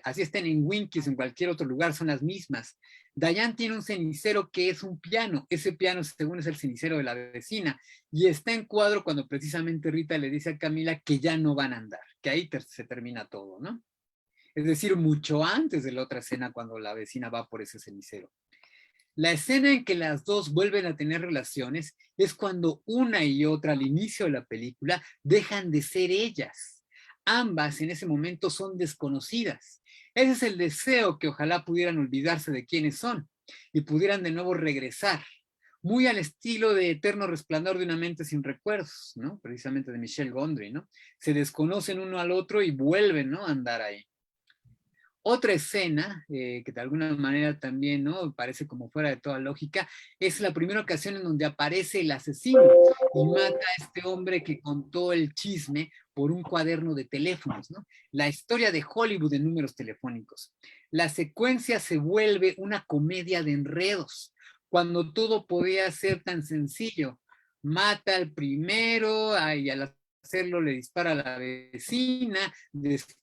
así estén en Winkies o en cualquier otro lugar, son las mismas. Diane tiene un cenicero que es un piano. Ese piano, según es el cenicero de la vecina. Y está en cuadro cuando precisamente Rita le dice a Camila que ya no van a andar, que ahí se termina todo, ¿no? Es decir, mucho antes de la otra escena cuando la vecina va por ese cenicero. La escena en que las dos vuelven a tener relaciones es cuando una y otra al inicio de la película dejan de ser ellas. Ambas en ese momento son desconocidas. Ese es el deseo que ojalá pudieran olvidarse de quiénes son y pudieran de nuevo regresar. Muy al estilo de Eterno Resplandor de una mente sin recuerdos, ¿no? Precisamente de Michel Gondry, ¿no? Se desconocen uno al otro y vuelven, ¿no? A andar ahí. Otra escena, que de alguna manera también, ¿no? Parece como fuera de toda lógica, es la primera ocasión en donde aparece el asesino y mata a este hombre que contó el chisme por un cuaderno de teléfonos, ¿no? La historia de Hollywood en números telefónicos. La secuencia se vuelve una comedia de enredos, cuando todo podía ser tan sencillo. Mata al primero, y al hacerlo le dispara a la vecina, después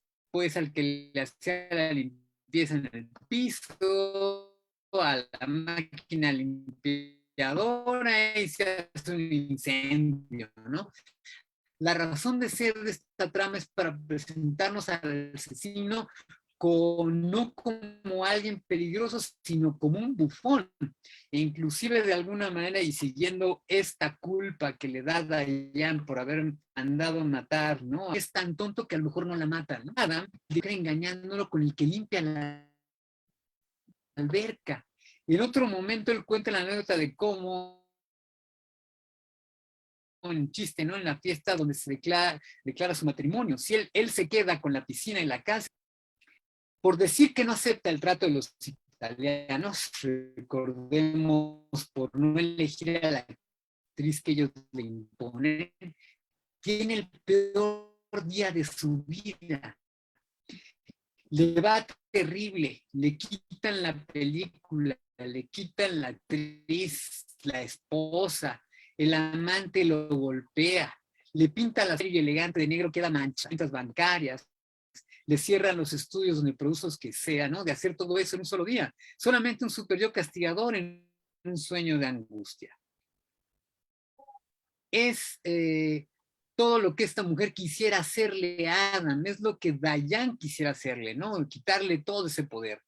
al que le hacía la limpieza en el piso, a la máquina limpiadora y se hace un incendio, ¿no? La razón de ser de esta trama es para presentarnos al asesino no como alguien peligroso, sino como un bufón. E inclusive de alguna manera y siguiendo esta culpa que le da Diane por haber andado a matar, ¿no? Es tan tonto que a lo mejor no la mata, ¿no? Adam engañándolo con el que limpia la alberca. Y en otro momento él cuenta la anécdota de cómo en chiste, ¿no? En la fiesta donde se declara su matrimonio. Si él se queda con la piscina y la casa, por decir que no acepta el trato de los italianos, recordemos, por no elegir a la actriz que ellos le imponen, tiene el peor día de su vida. Le va terrible, le quitan la película, le quitan la actriz, la esposa, el amante lo golpea, le pinta la serie elegante de negro, queda mancha, cuentas bancarias, le cierran los estudios donde produce que sea, ¿no? De hacer todo eso en un solo día. Solamente un super yo castigador en un sueño de angustia. Es todo lo que esta mujer quisiera hacerle a Adam, es lo que Diane quisiera hacerle, ¿no? Quitarle todo ese poder.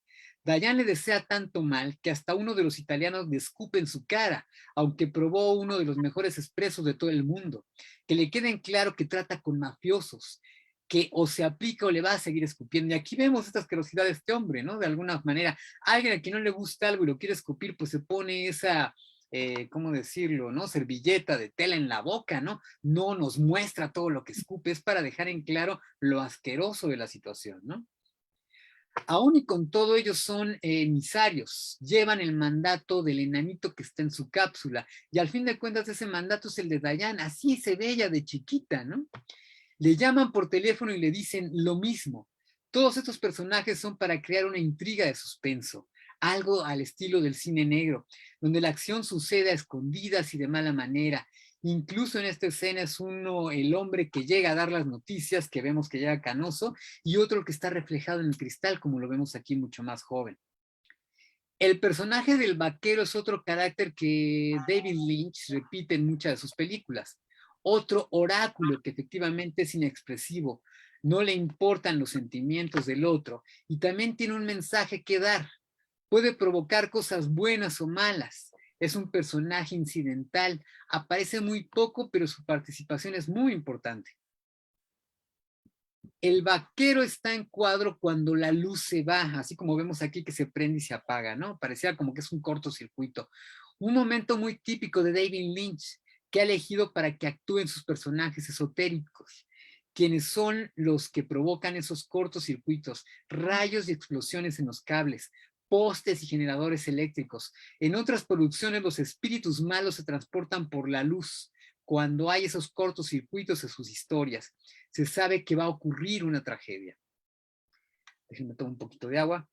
Diane le desea tanto mal que hasta uno de los italianos le escupe en su cara, aunque probó uno de los mejores expresos de todo el mundo. Que le queden claro que trata con mafiosos, que o se aplica o le va a seguir escupiendo. Y aquí vemos esta asquerosidad de este hombre, ¿no? De alguna manera, alguien a quien no le gusta algo y lo quiere escupir, pues se pone esa, ¿cómo decirlo?, ¿no? Servilleta de tela en la boca, ¿no? No nos muestra todo lo que escupe, es para dejar en claro lo asqueroso de la situación, ¿no? Aún y con todo ellos son emisarios, llevan el mandato del enanito que está en su cápsula y al fin de cuentas ese mandato es el de Diane, así se ve ella de chiquita, ¿no? Le llaman por teléfono y le dicen lo mismo. Todos estos personajes son para crear una intriga de suspenso, algo al estilo del cine negro, donde la acción sucede a escondidas y de mala manera. Incluso en esta escena es uno, el hombre que llega a dar las noticias, que vemos que llega canoso, y otro que está reflejado en el cristal, como lo vemos aquí mucho más joven. El personaje del vaquero es otro carácter que David Lynch repite en muchas de sus películas. Otro oráculo que efectivamente es inexpresivo, no le importan los sentimientos del otro y también tiene un mensaje que dar. Puede provocar cosas buenas o malas. Es un personaje incidental, aparece muy poco, pero su participación es muy importante. El vaquero está en cuadro cuando la luz se va, así como vemos aquí que se prende y se apaga, ¿no? Parecía como que es un cortocircuito. Un momento muy típico de David Lynch, que ha elegido para que actúen sus personajes esotéricos, quienes son los que provocan esos cortocircuitos, rayos y explosiones en los cables, postes y generadores eléctricos. En otras producciones, los espíritus malos se transportan por la luz cuando hay esos cortocircuitos en sus historias. Se sabe que va a ocurrir una tragedia. Déjenme tomar un poquito de agua.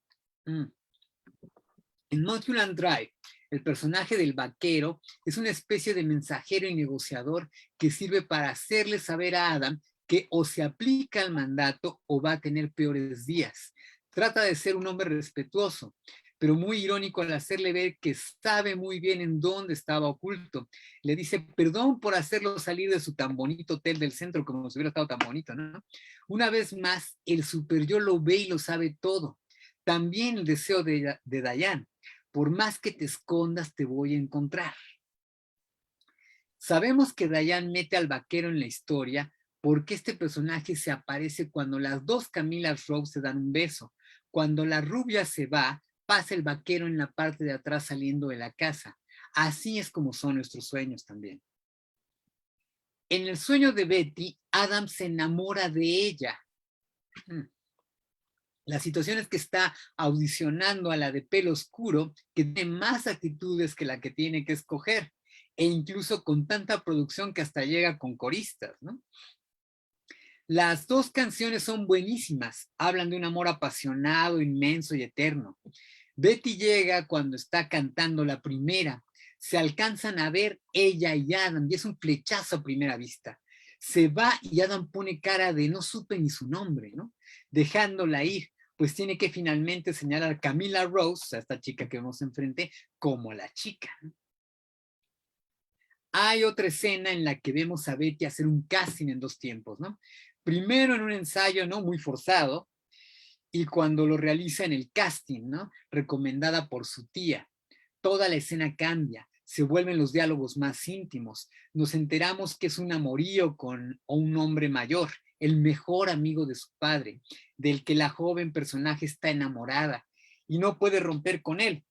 En Mulholland Drive, el personaje del vaquero es una especie de mensajero y negociador que sirve para hacerle saber a Adam que o se aplica al mandato o va a tener peores días. Trata de ser un hombre respetuoso, pero muy irónico al hacerle ver que sabe muy bien en dónde estaba oculto. Le dice perdón por hacerlo salir de su tan bonito hotel del centro, como si hubiera estado tan bonito, ¿no? Una vez más, el super yo lo ve y lo sabe todo. También el deseo de Diane. Por más que te escondas, te voy a encontrar. Sabemos que Diane mete al vaquero en la historia porque este personaje se aparece cuando las dos Camillas Rose se dan un beso. Cuando la rubia se va, pasa el vaquero en la parte de atrás saliendo de la casa. Así es como son nuestros sueños también. En el sueño de Betty, Adam se enamora de ella. La situación es que está audicionando a la de pelo oscuro, que tiene más actitudes que la que tiene que escoger, e incluso con tanta producción que hasta llega con coristas, ¿no? Las dos canciones son buenísimas, hablan de un amor apasionado, inmenso y eterno. Betty llega cuando está cantando la primera, se alcanzan a ver ella y Adam, y es un flechazo a primera vista. Se va y Adam pone cara de no supe ni su nombre, ¿no? Dejándola ir, pues tiene que finalmente señalar a Camilla Rose, a esta chica que vemos enfrente, como la chica, ¿no? Hay otra escena en la que vemos a Betty hacer un casting en dos tiempos, ¿no? Primero en un ensayo, ¿no? Muy forzado, y cuando lo realiza en el casting, ¿no? Recomendada por su tía. Toda la escena cambia, se vuelven los diálogos más íntimos, nos enteramos que es un amorío con un hombre mayor, el mejor amigo de su padre, del que la joven personaje está enamorada y no puede romper con él.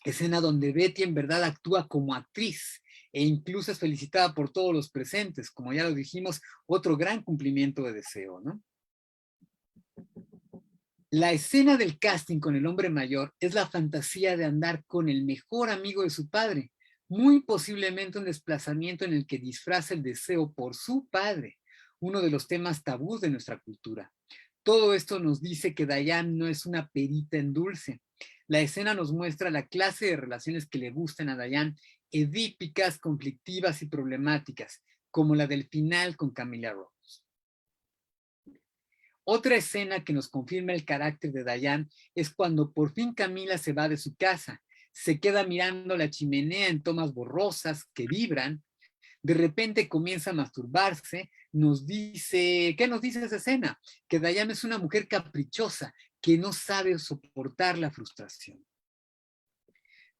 Escena donde Betty en verdad actúa como actriz e incluso es felicitada por todos los presentes, como ya lo dijimos, otro gran cumplimiento de deseo, ¿no? La escena del casting con el hombre mayor es la fantasía de andar con el mejor amigo de su padre, muy posiblemente un desplazamiento en el que disfraza el deseo por su padre, uno de los temas tabús de nuestra cultura. Todo esto nos dice que Diane no es una perita en dulce. La escena nos muestra la clase de relaciones que le gustan a Diane, edípicas, conflictivas y problemáticas, como la del final con Camilla Rose. Otra escena que nos confirma el carácter de Diane es cuando por fin Camila se va de su casa, se queda mirando la chimenea en tomas borrosas que vibran, de repente comienza a masturbarse, nos dice, ¿qué nos dice esa escena? Que Diane es una mujer caprichosa, que no sabe soportar la frustración.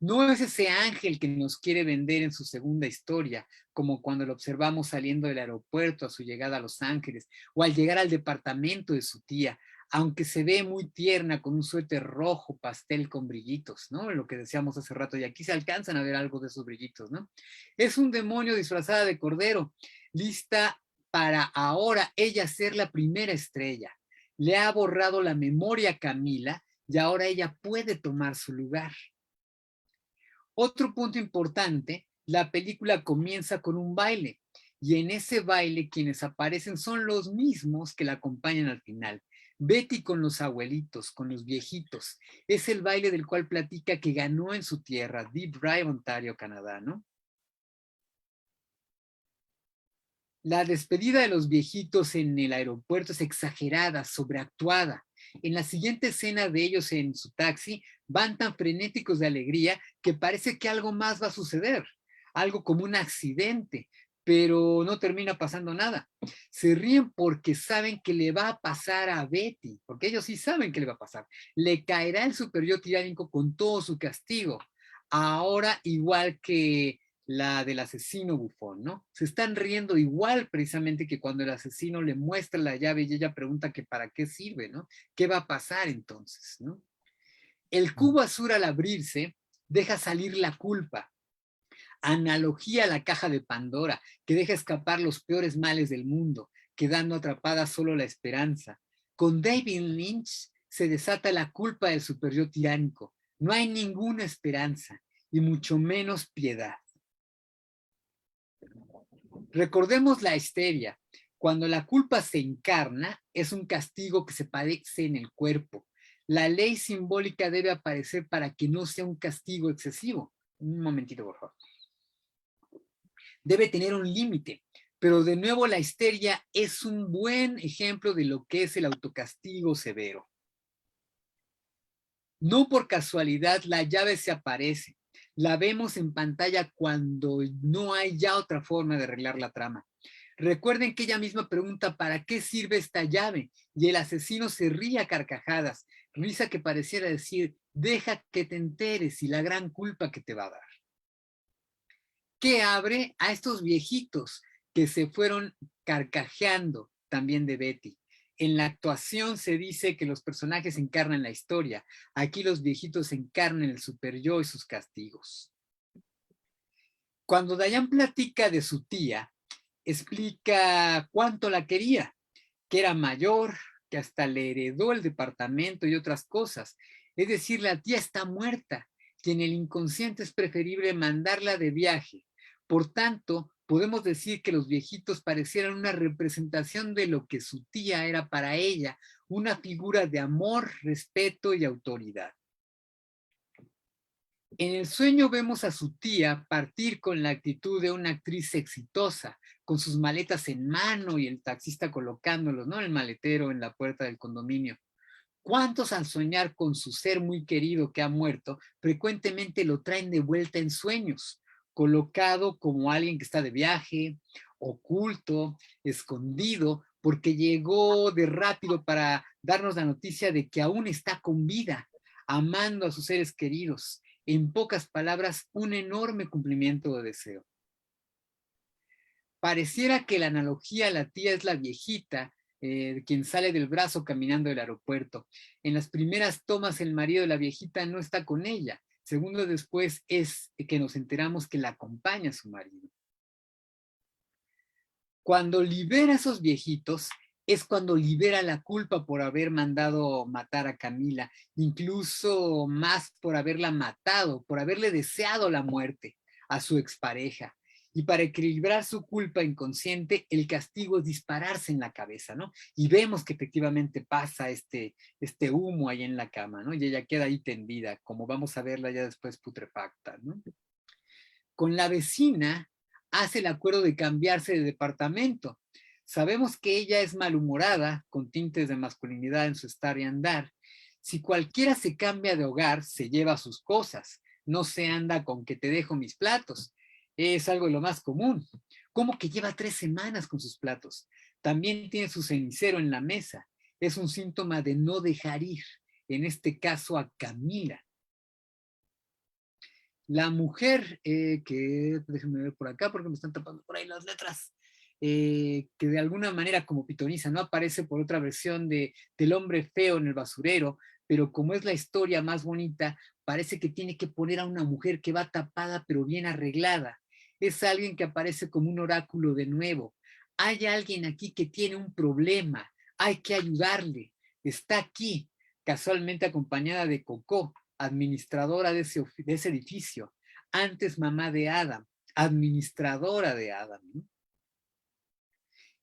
No es ese ángel que nos quiere vender en su segunda historia, como cuando lo observamos saliendo del aeropuerto a su llegada a Los Ángeles, o al llegar al departamento de su tía, aunque se ve muy tierna con un suéter rojo pastel con brillitos, ¿no? Lo que decíamos hace rato, y aquí se alcanzan a ver algo de esos brillitos, ¿no? Es un demonio disfrazada de cordero, lista para ahora ella ser la primera estrella. Le ha borrado la memoria a Camila y ahora ella puede tomar su lugar. Otro punto importante, la película comienza con un baile y en ese baile quienes aparecen son los mismos que la acompañan al final. Betty con los abuelitos, con los viejitos. Es el baile del cual platica que ganó en su tierra, Deep Drive, Ontario, Canadá, ¿no? La despedida de los viejitos en el aeropuerto es exagerada, sobreactuada. En la siguiente escena de ellos en su taxi, van tan frenéticos de alegría que parece que algo más va a suceder, algo como un accidente, pero no termina pasando nada. Se ríen porque saben que le va a pasar a Betty, porque ellos sí saben que le va a pasar. Le caerá el superior tiránico con todo su castigo. Ahora, igual que la del asesino bufón, ¿no? Se están riendo igual precisamente que cuando el asesino le muestra la llave y ella pregunta que para qué sirve, ¿no? ¿Qué va a pasar entonces, no? El cubo azul al abrirse deja salir la culpa. Analogía a la caja de Pandora, que deja escapar los peores males del mundo, quedando atrapada solo la esperanza. Con David Lynch se desata la culpa del superior tiránico. No hay ninguna esperanza y mucho menos piedad. Recordemos la histeria. Cuando la culpa se encarna, es un castigo que se padece en el cuerpo. La ley simbólica debe aparecer para que no sea un castigo excesivo. Un momentito, por favor. Debe tener un límite. Pero de nuevo, la histeria es un buen ejemplo de lo que es el autocastigo severo. No por casualidad la llave se aparece. La vemos en pantalla cuando no hay ya otra forma de arreglar la trama. Recuerden que ella misma pregunta ¿para qué sirve esta llave? Y el asesino se ríe a carcajadas, risa que pareciera decir Deja que te enteres y la gran culpa que te va a dar. Que abre a estos viejitos que se fueron carcajeando también de Betty. En la actuación se dice que los personajes encarnan la historia. Aquí los viejitos encarnan el superyo y sus castigos. Cuando Dayan platica de su tía, explica cuánto la quería, que era mayor, que hasta le heredó el departamento y otras cosas. Es decir, la tía está muerta, que en el inconsciente es preferible mandarla de viaje. Por tanto, podemos decir que los viejitos parecieran una representación de lo que su tía era para ella, una figura de amor, respeto y autoridad. En el sueño vemos a su tía partir con la actitud de una actriz exitosa, con sus maletas en mano y el taxista colocándolos, ¿no? El maletero en la puerta del condominio. ¿Cuántos al soñar con su ser muy querido que ha muerto, frecuentemente lo traen de vuelta en sueños, colocado como alguien que está de viaje, oculto, escondido, porque llegó de rápido para darnos la noticia de que aún está con vida, amando a sus seres queridos? En pocas palabras, un enorme cumplimiento de deseo. Pareciera que la analogía a la tía es la viejita, quien sale del brazo caminando del aeropuerto. En las primeras tomas el marido de la viejita no está con ella. Segundo después es que nos enteramos que la acompaña su marido. Cuando libera a esos viejitos, es cuando libera la culpa por haber mandado matar a Camila, incluso más por haberla matado, por haberle deseado la muerte a su expareja. Y para equilibrar su culpa inconsciente, el castigo es dispararse en la cabeza, ¿no? Y vemos que efectivamente pasa este humo ahí en la cama, ¿no? Y ella queda ahí tendida, como vamos a verla ya después putrefacta, ¿no? Con la vecina hace el acuerdo de cambiarse de departamento. Sabemos que ella es malhumorada, con tintes de masculinidad en su estar y andar. Si cualquiera se cambia de hogar, se lleva sus cosas. No se anda con que te dejo mis platos. Es algo de lo más común. ¿Cómo que lleva 3 semanas con sus platos? También tiene su cenicero en la mesa. Es un síntoma de no dejar ir, en este caso a Camila. La mujer, que déjenme ver por acá porque me están tapando por ahí las letras, que de alguna manera como pitoniza, ¿no? Aparece por otra versión del hombre feo en el basurero, pero como es la historia más bonita, parece que tiene que poner a una mujer que va tapada pero bien arreglada. Es alguien que aparece como un oráculo de nuevo. Hay alguien aquí que tiene un problema, hay que ayudarle. Está aquí, casualmente acompañada de Coco, administradora de ese edificio, antes mamá de Adam, administradora de Adam, ¿no?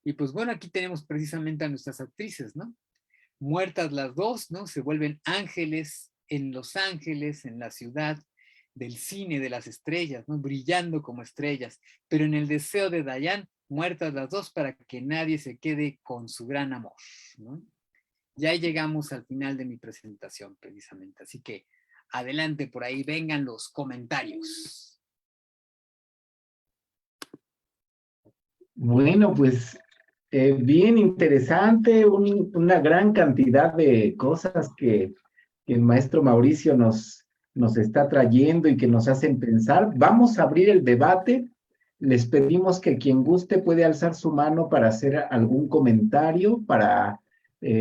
Y pues bueno, aquí tenemos precisamente a nuestras actrices, ¿no? Muertas las dos, ¿no? Se vuelven ángeles en Los Ángeles, en la ciudad del cine de las estrellas, ¿no? Brillando como estrellas, pero en el deseo de Dayan, muertas las dos para que nadie se quede con su gran amor, ¿no? Ya llegamos al final de mi presentación, precisamente, así que adelante, por ahí vengan los comentarios. Bueno, pues bien interesante, una gran cantidad de cosas que el maestro Mauricio nos está trayendo y que nos hacen pensar. Vamos a abrir el debate. Les pedimos que quien guste puede alzar su mano para hacer algún comentario, para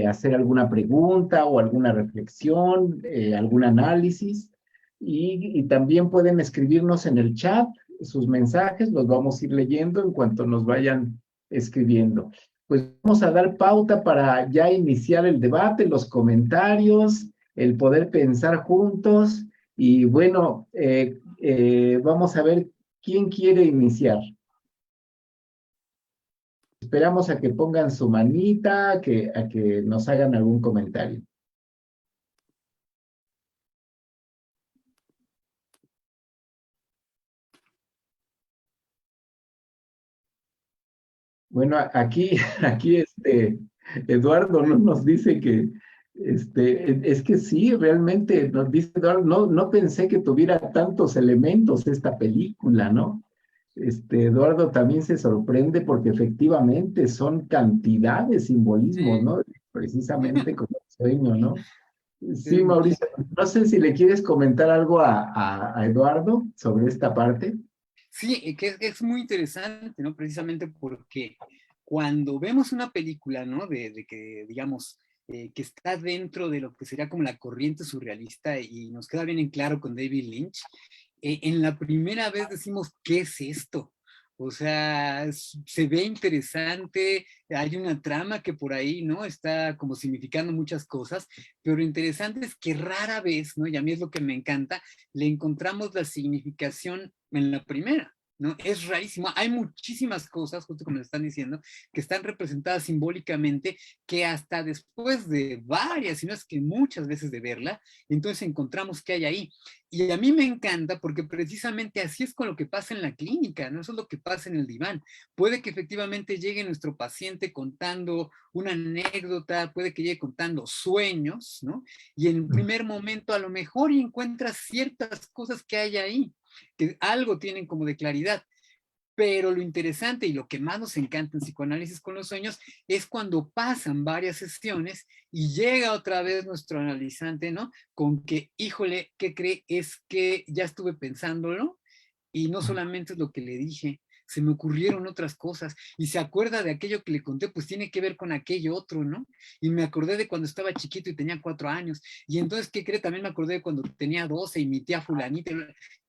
hacer alguna pregunta o alguna reflexión, algún análisis. Y también pueden escribirnos en el chat sus mensajes, los vamos a ir leyendo en cuanto nos vayan escribiendo. Pues vamos a dar pauta para ya iniciar el debate, los comentarios, el poder pensar juntos. Y bueno, vamos a ver quién quiere iniciar. Esperamos a que pongan su manita, a que nos hagan algún comentario. Bueno, aquí Eduardo no nos dice que, es que sí, realmente nos dice Eduardo, no pensé que tuviera tantos elementos esta película, ¿no? Eduardo también se sorprende porque efectivamente son cantidad de simbolismos, Sí. ¿no? Precisamente como el sueño, ¿no? Sí, Mauricio, no sé si le quieres comentar algo a Eduardo sobre esta parte. Sí, que es muy interesante, ¿no? Precisamente porque cuando vemos una película, ¿no? De que, digamos, que está dentro de lo que sería como la corriente surrealista y nos queda bien en claro con David Lynch, en la primera vez decimos, ¿qué es esto? O sea, se ve interesante, hay una trama que por ahí, ¿no? Está como significando muchas cosas, pero lo interesante es que rara vez, ¿no? Y a mí es lo que me encanta, le encontramos la significación en la primera. ¿No? Es rarísimo. Hay muchísimas cosas, justo como le están diciendo, que están representadas simbólicamente, que hasta después de varias, si no es que muchas veces de verla, entonces encontramos que hay ahí. Y a mí me encanta porque precisamente así es con lo que pasa en la clínica, ¿no? Eso es lo que pasa en el diván. Puede que efectivamente llegue nuestro paciente contando una anécdota, puede que llegue contando sueños, ¿no? Y en el primer momento a lo mejor encuentras ciertas cosas que hay ahí, que algo tienen como de claridad. Pero lo interesante y lo que más nos encanta en psicoanálisis con los sueños es cuando pasan varias sesiones y llega otra vez nuestro analizante, ¿no? Con que, híjole, ¿qué cree? Es que ya estuve pensándolo y no solamente es lo que le dije, se me ocurrieron otras cosas y se acuerda de aquello que le conté, pues tiene que ver con aquello otro, ¿no? Y me acordé de cuando estaba chiquito y tenía 4 años y entonces, ¿qué cree? También me acordé de cuando tenía 12 y mi tía fulanita.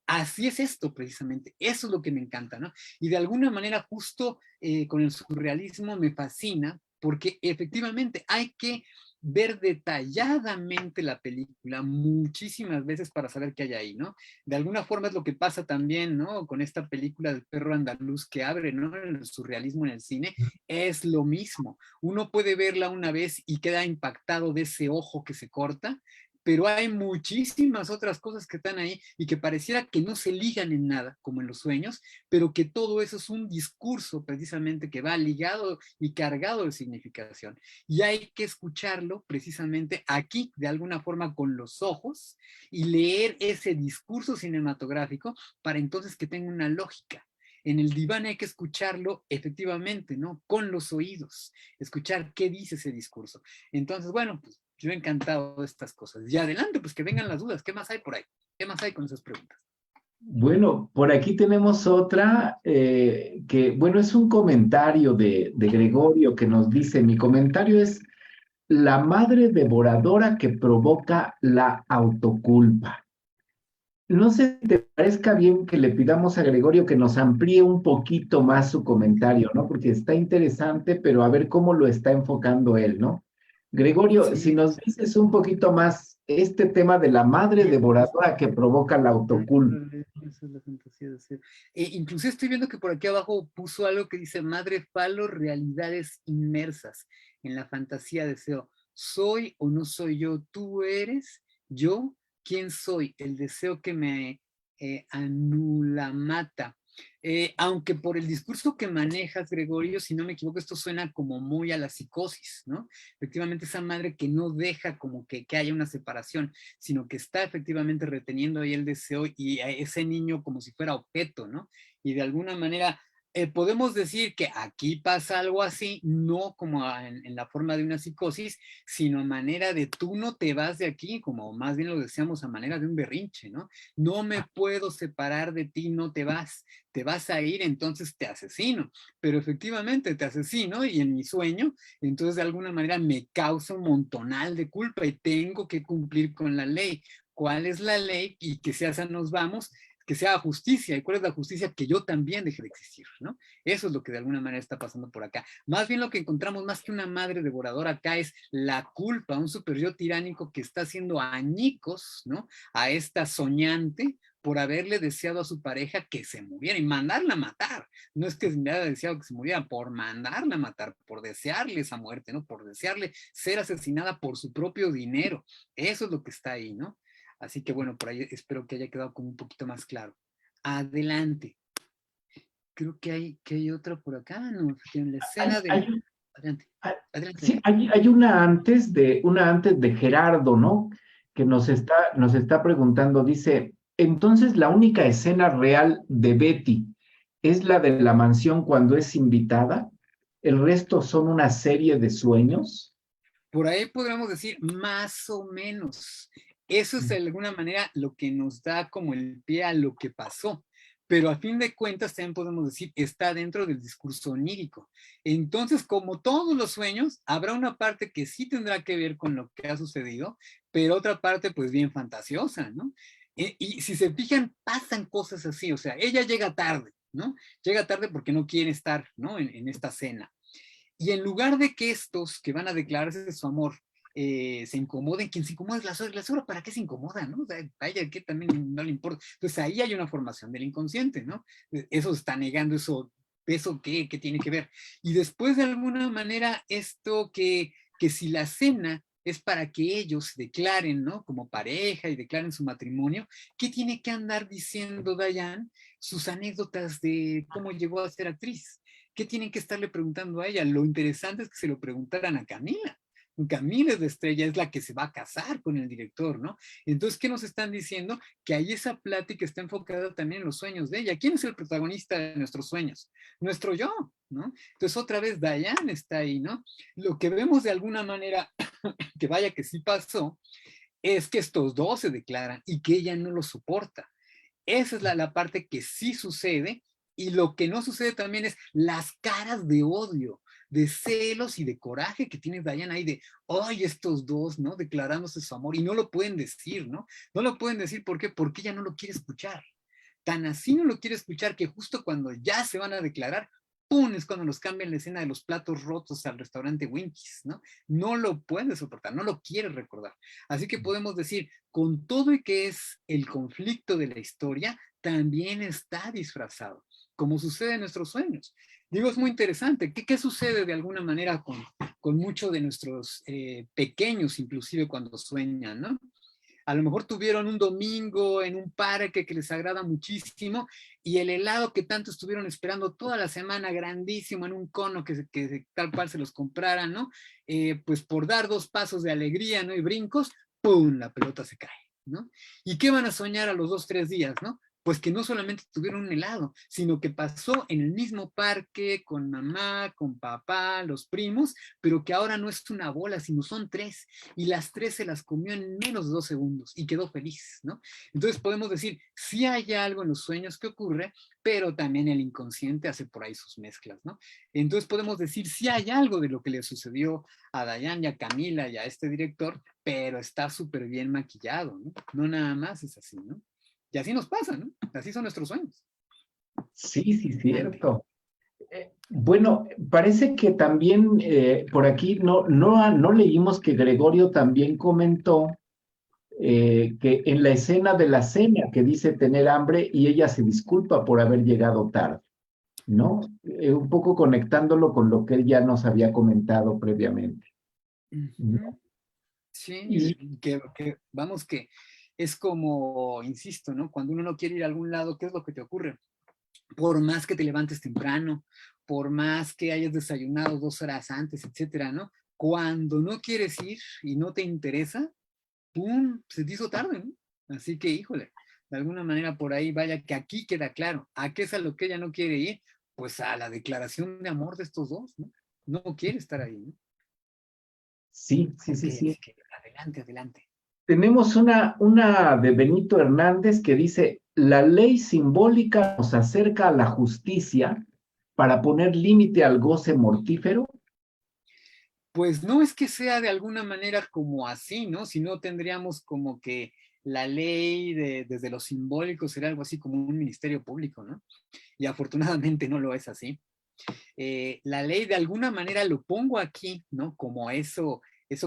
Así es esto precisamente, eso es lo que me encanta, ¿no? Y de alguna manera justo con el surrealismo me fascina porque efectivamente hay que ver detalladamente la película muchísimas veces para saber qué hay ahí, ¿no? De alguna forma es lo que pasa también, ¿no? Con esta película del perro andaluz que abre, ¿no? El surrealismo en el cine, es lo mismo. Uno puede verla una vez y queda impactado de ese ojo que se corta, pero hay muchísimas otras cosas que están ahí y que pareciera que no se ligan en nada, como en los sueños, pero que todo eso es un discurso precisamente que va ligado y cargado de significación. Y hay que escucharlo precisamente aquí, de alguna forma, con los ojos y leer ese discurso cinematográfico para entonces que tenga una lógica. En el diván hay que escucharlo efectivamente, ¿no? Con los oídos, escuchar qué dice ese discurso. Entonces, bueno, pues yo he encantado de estas cosas. Y adelante, pues que vengan las dudas. ¿Qué más hay por ahí? ¿Qué más hay con esas preguntas? Bueno, por aquí tenemos otra que, bueno, es un comentario de Gregorio que nos dice, mi comentario es la madre devoradora que provoca la autoculpa. No sé si te parezca bien que le pidamos a Gregorio que nos amplíe un poquito más su comentario, ¿no? Porque está interesante, pero a ver cómo lo está enfocando él, ¿no? Gregorio, si Sí. nos dices un poquito más este tema de la madre devoradora que provoca la autoculpa. Esa es la fantasía de ser. Incluso estoy viendo que por aquí abajo puso algo que dice Madre Falo, realidades inmersas en la fantasía de deseo. ¿Soy o no soy yo? ¿Tú eres? ¿Yo? ¿Quién soy? El deseo que me anula, mata. Aunque por el discurso que manejas, Gregorio, si no me equivoco, esto suena como muy a la psicosis, ¿no? Efectivamente, esa madre que no deja como que haya una separación, sino que está efectivamente reteniendo ahí el deseo y a ese niño como si fuera objeto, ¿no? Y de alguna manera podemos decir que aquí pasa algo así, no como en la forma de una psicosis, sino a manera de tú no te vas de aquí, como más bien lo decíamos a manera de un berrinche, ¿no? No me puedo separar de ti, no te vas a ir, entonces te asesino. Pero efectivamente te asesino y en mi sueño, entonces de alguna manera me causa un montonal de culpa y tengo que cumplir con la ley. ¿Cuál es la ley? Y que sea esa nos vamos, que sea justicia. ¿Y cuál es la justicia? Que yo también deje de existir, ¿no? Eso es lo que de alguna manera está pasando por acá. Más bien lo que encontramos, más que una madre devoradora acá, es la culpa, un superior tiránico que está haciendo añicos, ¿no? A esta soñante por haberle deseado a su pareja que se muriera y mandarla a matar. No es que le haya deseado que se muriera, por mandarla a matar, por desearle esa muerte, ¿no? Por desearle ser asesinada por su propio dinero. Eso es lo que está ahí, ¿no? Así que bueno, por ahí espero que haya quedado como un poquito más claro. Adelante. Creo que hay otra por acá, ¿no? En la escena de... Hay, Adelante, adelante, sí, adelante. hay una antes de Gerardo, ¿no? Que nos está preguntando, dice, entonces la única escena real de Betty es la de la mansión cuando es invitada, el resto son una serie de sueños. Por ahí podríamos decir más o menos. Eso es de alguna manera lo que nos da como el pie a lo que pasó. Pero a fin de cuentas también podemos decir, está dentro del discurso onírico. Entonces, como todos los sueños, habrá una parte que sí tendrá que ver con lo que ha sucedido, pero otra parte pues bien fantasiosa, ¿no? Y si se fijan, pasan cosas así, o sea, ella llega tarde, ¿no? Llega tarde porque no quiere estar, ¿no? En esta cena. Y en lugar de que estos que van a declararse su amor se incomoden, quien se incomoda es la suegra, ¿para qué se incomoda? ¿No? O sea, vaya, que también no le importa. Entonces ahí hay una formación del inconsciente, ¿no? Eso está negando eso ¿qué tiene que ver? Y después de alguna manera esto que si la cena es para que ellos se declaren, ¿no? Como pareja y declaren su matrimonio, ¿qué tiene que andar diciendo Diane? Sus anécdotas de cómo llegó a ser actriz. ¿Qué tienen que estarle preguntando a ella? Lo interesante es que se lo preguntaran a Camila. Camila es la estrella, es la que se va a casar con el director, ¿no? Entonces, ¿qué nos están diciendo? Que ahí esa plática está enfocada también en los sueños de ella. ¿Quién es el protagonista de nuestros sueños? Nuestro yo, ¿no? Entonces, otra vez, Diane está ahí, ¿no? Lo que vemos de alguna manera, que vaya que sí pasó, es que estos dos se declaran y que ella no lo soporta. Esa es la parte que sí sucede, y lo que no sucede también es las caras de odio, de celos y de coraje que tiene Diana ahí de, ay, estos dos, ¿no? Declarándose su amor y no lo pueden decir, ¿no? No lo pueden decir, ¿por qué? Porque ella no lo quiere escuchar. Tan así no lo quiere escuchar que justo cuando ya se van a declarar, ¡pum! Es cuando nos cambian la escena de los platos rotos al restaurante Winkies, ¿no? No lo puede soportar, no lo quiere recordar. Así que podemos decir, con todo y que es el conflicto de la historia, también está disfrazado, como sucede en nuestros sueños. Digo, es muy interesante. ¿Qué sucede de alguna manera con muchos de nuestros pequeños, inclusive cuando sueñan, ¿no? A lo mejor tuvieron un domingo en un parque que les agrada muchísimo y el helado que tanto estuvieron esperando toda la semana, grandísimo, en un cono que tal cual se los compraran, ¿no? Pues por dar dos pasos de alegría, ¿no? Y brincos, ¡pum! La pelota se cae, ¿no? ¿Y qué van a soñar a los 2, 3 días, ¿no? Pues que no solamente tuvieron un helado, sino que pasó en el mismo parque con mamá, con papá, los primos, pero que ahora no es una bola, sino son tres, y las tres se las comió en menos de 2 segundos y quedó feliz, ¿no? Entonces podemos decir, sí hay algo en los sueños que ocurre, pero también el inconsciente hace por ahí sus mezclas, ¿no? Entonces podemos decir, sí hay algo de lo que le sucedió a Dayan y a Camila y a este director, pero está súper bien maquillado, ¿no? No nada más es así, ¿no? Y así nos pasa, ¿no? Así son nuestros sueños. Sí, sí, cierto. Bueno, parece que también por aquí no leímos que Gregorio también comentó que en la escena de la cena que dice tener hambre y ella se disculpa por haber llegado tarde, ¿no? Un poco conectándolo con lo que él ya nos había comentado previamente, ¿no? Y Sí, vamos que es como, insisto, ¿no? Cuando uno no quiere ir a algún lado, ¿qué es lo que te ocurre? Por más que te levantes temprano, por más que hayas desayunado 2 horas antes, etcétera, ¿no? Cuando no quieres ir y no te interesa, ¡pum! Se te hizo tarde, ¿no? Así que, híjole, de alguna manera por ahí, vaya que aquí queda claro, ¿a qué es a lo que ella no quiere ir? Pues a la declaración de amor de estos dos, ¿no? No quiere estar ahí, ¿no? sí, sí, Ok, sí, sí. así que adelante, adelante. Tenemos una de Benito Hernández que dice, la ley simbólica nos acerca a la justicia para poner límite al goce mortífero. Pues no es que sea de alguna manera como así, ¿no? Si no tendríamos como que la ley desde lo simbólico sería algo así como un ministerio público, ¿no? Y afortunadamente no lo es así. La ley de alguna manera lo pongo aquí, ¿no? Como eso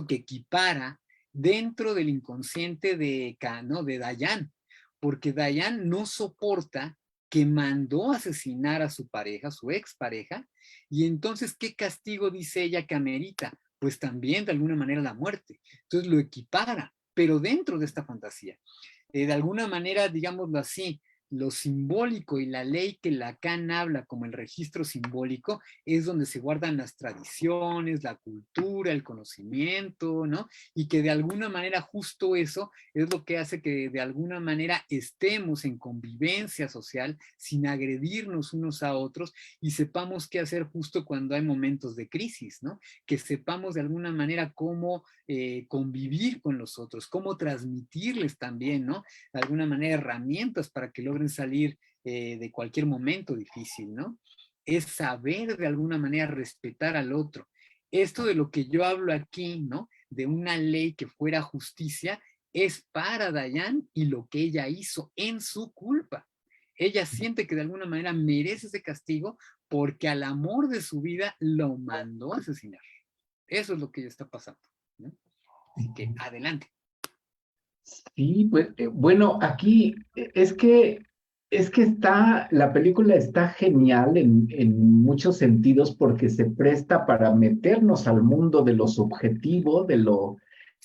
que equipara dentro del inconsciente ¿no? De Dayan, porque Dayan no soporta que mandó asesinar a su pareja, su expareja, y entonces, ¿qué castigo dice ella que amerita? Pues también de alguna manera la muerte. Entonces lo equipara, pero dentro de esta fantasía. De alguna manera, digámoslo así, lo simbólico y la ley que Lacan habla como el registro simbólico es donde se guardan las tradiciones, la cultura, el conocimiento, ¿no? Y que de alguna manera justo eso es lo que hace que de alguna manera estemos en convivencia social sin agredirnos unos a otros y sepamos qué hacer justo cuando hay momentos de crisis, ¿no? Que sepamos de alguna manera cómo convivir con los otros, cómo transmitirles también, ¿no? De alguna manera herramientas para que logren salir de cualquier momento difícil, ¿no? Es saber de alguna manera respetar al otro. Esto de lo que yo hablo aquí, ¿no? De una ley que fuera justicia, es para Dayan y lo que ella hizo en su culpa. Ella siente que de alguna manera merece ese castigo porque al amor de su vida lo mandó a asesinar. Eso es lo que ella está pasando, ¿no? Así que adelante. Sí, pues bueno, aquí es que la película está genial en muchos sentidos porque se presta para meternos al mundo de lo subjetivo,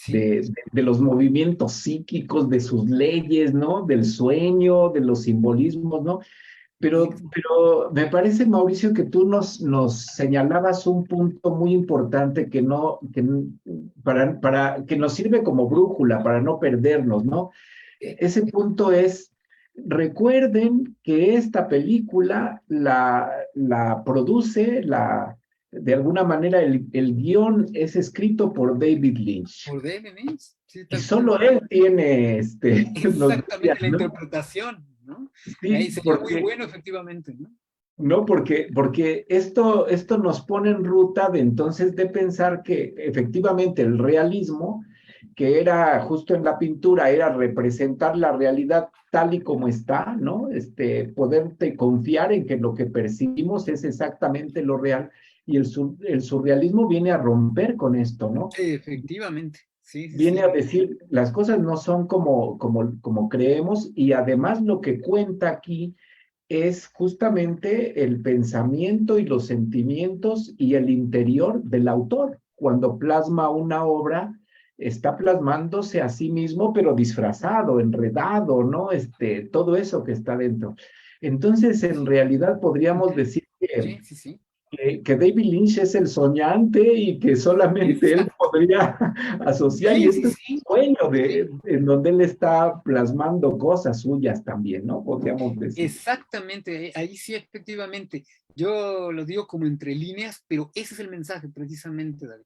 Sí, de los movimientos psíquicos, de sus leyes, ¿no? Del sueño, de los simbolismos, ¿no? Pero me parece, Mauricio, que tú nos señalabas un punto muy importante que no, que nos sirve como brújula para no perdernos, ¿no? Ese punto es, recuerden que esta película la produce, de alguna manera el guión es escrito por David Lynch. por David, sí, Y tal cual. solo él tiene, nos decía, Exactamente la ¿no? interpretación, ¿no? Ahí Sí, sería muy porque bueno, efectivamente, ¿no? no, porque esto nos pone en ruta de entonces de pensar que efectivamente el realismo, que era justo en la pintura, era representar la realidad tal y como está, ¿no? Poderte confiar en que lo que percibimos es exactamente lo real, y el surrealismo viene a romper con esto, ¿no? Sí, efectivamente, sí, sí, Viene a sí. decir, las cosas no son como creemos, y además lo que cuenta aquí es justamente el pensamiento y los sentimientos y el interior del autor. Cuando plasma una obra, está plasmándose a sí mismo, pero disfrazado, enredado, ¿no? Todo eso que está dentro. Entonces, en realidad podríamos Ujú. decir que, Sí, sí, sí. que David Lynch es el soñante y que solamente él Exacto. podría asociar, y Sí, sí, este es un sí. sueño Sí. en donde él está plasmando cosas suyas también, ¿no? Podríamos decir. Exactamente, ahí sí, efectivamente. Yo lo digo como entre líneas, pero ese es el mensaje precisamente, David,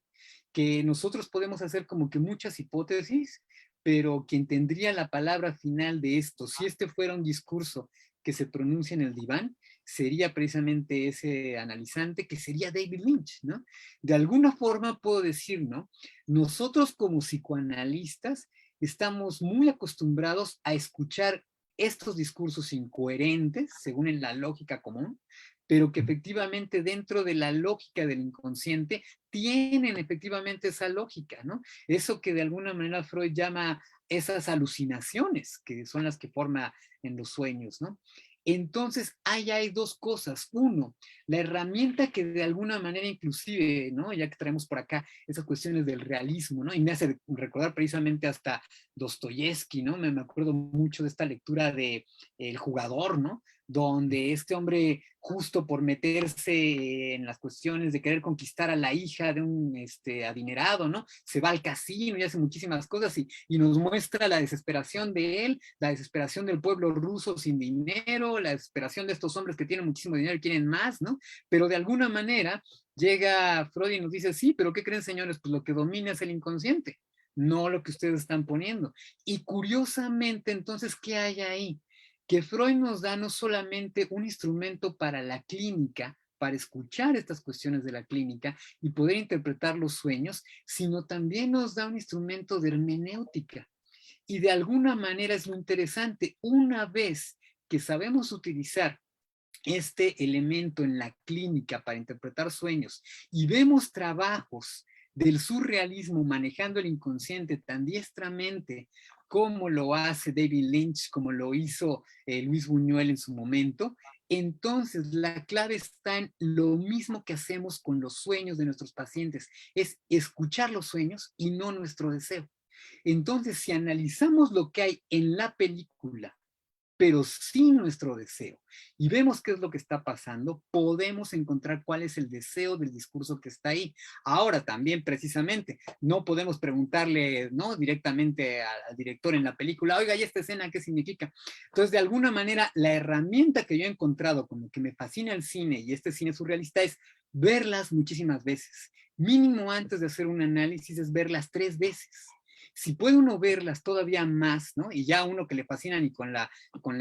que nosotros podemos hacer como que muchas hipótesis, pero quien tendría la palabra final de esto, si este fuera un discurso que se pronuncia en el diván, sería precisamente ese analizante que sería David Lynch, ¿no? De alguna forma puedo decir, ¿no? Nosotros como psicoanalistas estamos muy acostumbrados a escuchar estos discursos incoherentes, según la lógica común, pero que efectivamente dentro de la lógica del inconsciente tienen efectivamente esa lógica, ¿no? Eso que de alguna manera Freud llama esas alucinaciones, que son las que forma en los sueños, ¿no? Entonces, ahí hay dos cosas. Uno, la herramienta que de alguna manera inclusive, ¿no? Ya que traemos por acá esas cuestiones del realismo, ¿no? Y me hace recordar precisamente hasta Dostoyevsky, ¿no? Me acuerdo mucho de esta lectura de El jugador, ¿no? Donde este hombre, justo por meterse en las cuestiones de querer conquistar a la hija de un adinerado, ¿no? Se va al casino y hace muchísimas cosas y nos muestra la desesperación de él, la desesperación del pueblo ruso sin dinero, la desesperación de estos hombres que tienen muchísimo dinero y quieren más, ¿no? Pero de alguna manera llega Freud y nos dice, sí, pero ¿qué creen, señores? Pues lo que domina es el inconsciente, no lo que ustedes están poniendo. Y curiosamente, entonces, ¿qué hay ahí? Que Freud nos da no solamente un instrumento para la clínica, para escuchar estas cuestiones de la clínica y poder interpretar los sueños, sino también nos da un instrumento de hermenéutica. Y de alguna manera es muy interesante, una vez que sabemos utilizar este elemento en la clínica para interpretar sueños y vemos trabajos del surrealismo manejando el inconsciente tan diestramente como lo hace David Lynch, como lo hizo Luis Buñuel en su momento, entonces la clave está en lo mismo que hacemos con los sueños de nuestros pacientes, es escuchar los sueños y no nuestro deseo. Entonces, si analizamos lo que hay en la película pero sin nuestro deseo. Y vemos qué es lo que está pasando, podemos encontrar cuál es el deseo del discurso que está ahí. Ahora también, precisamente, no podemos preguntarle, ¿no?, directamente al director en la película, oiga, ¿y esta escena qué significa? Entonces, de alguna manera, la herramienta que yo he encontrado con lo que me fascina el cine y este cine surrealista es verlas muchísimas veces. Mínimo antes de hacer un análisis es verlas 3 veces. Si puede uno verlas todavía más, ¿no? Y ya uno que le fascinan y con la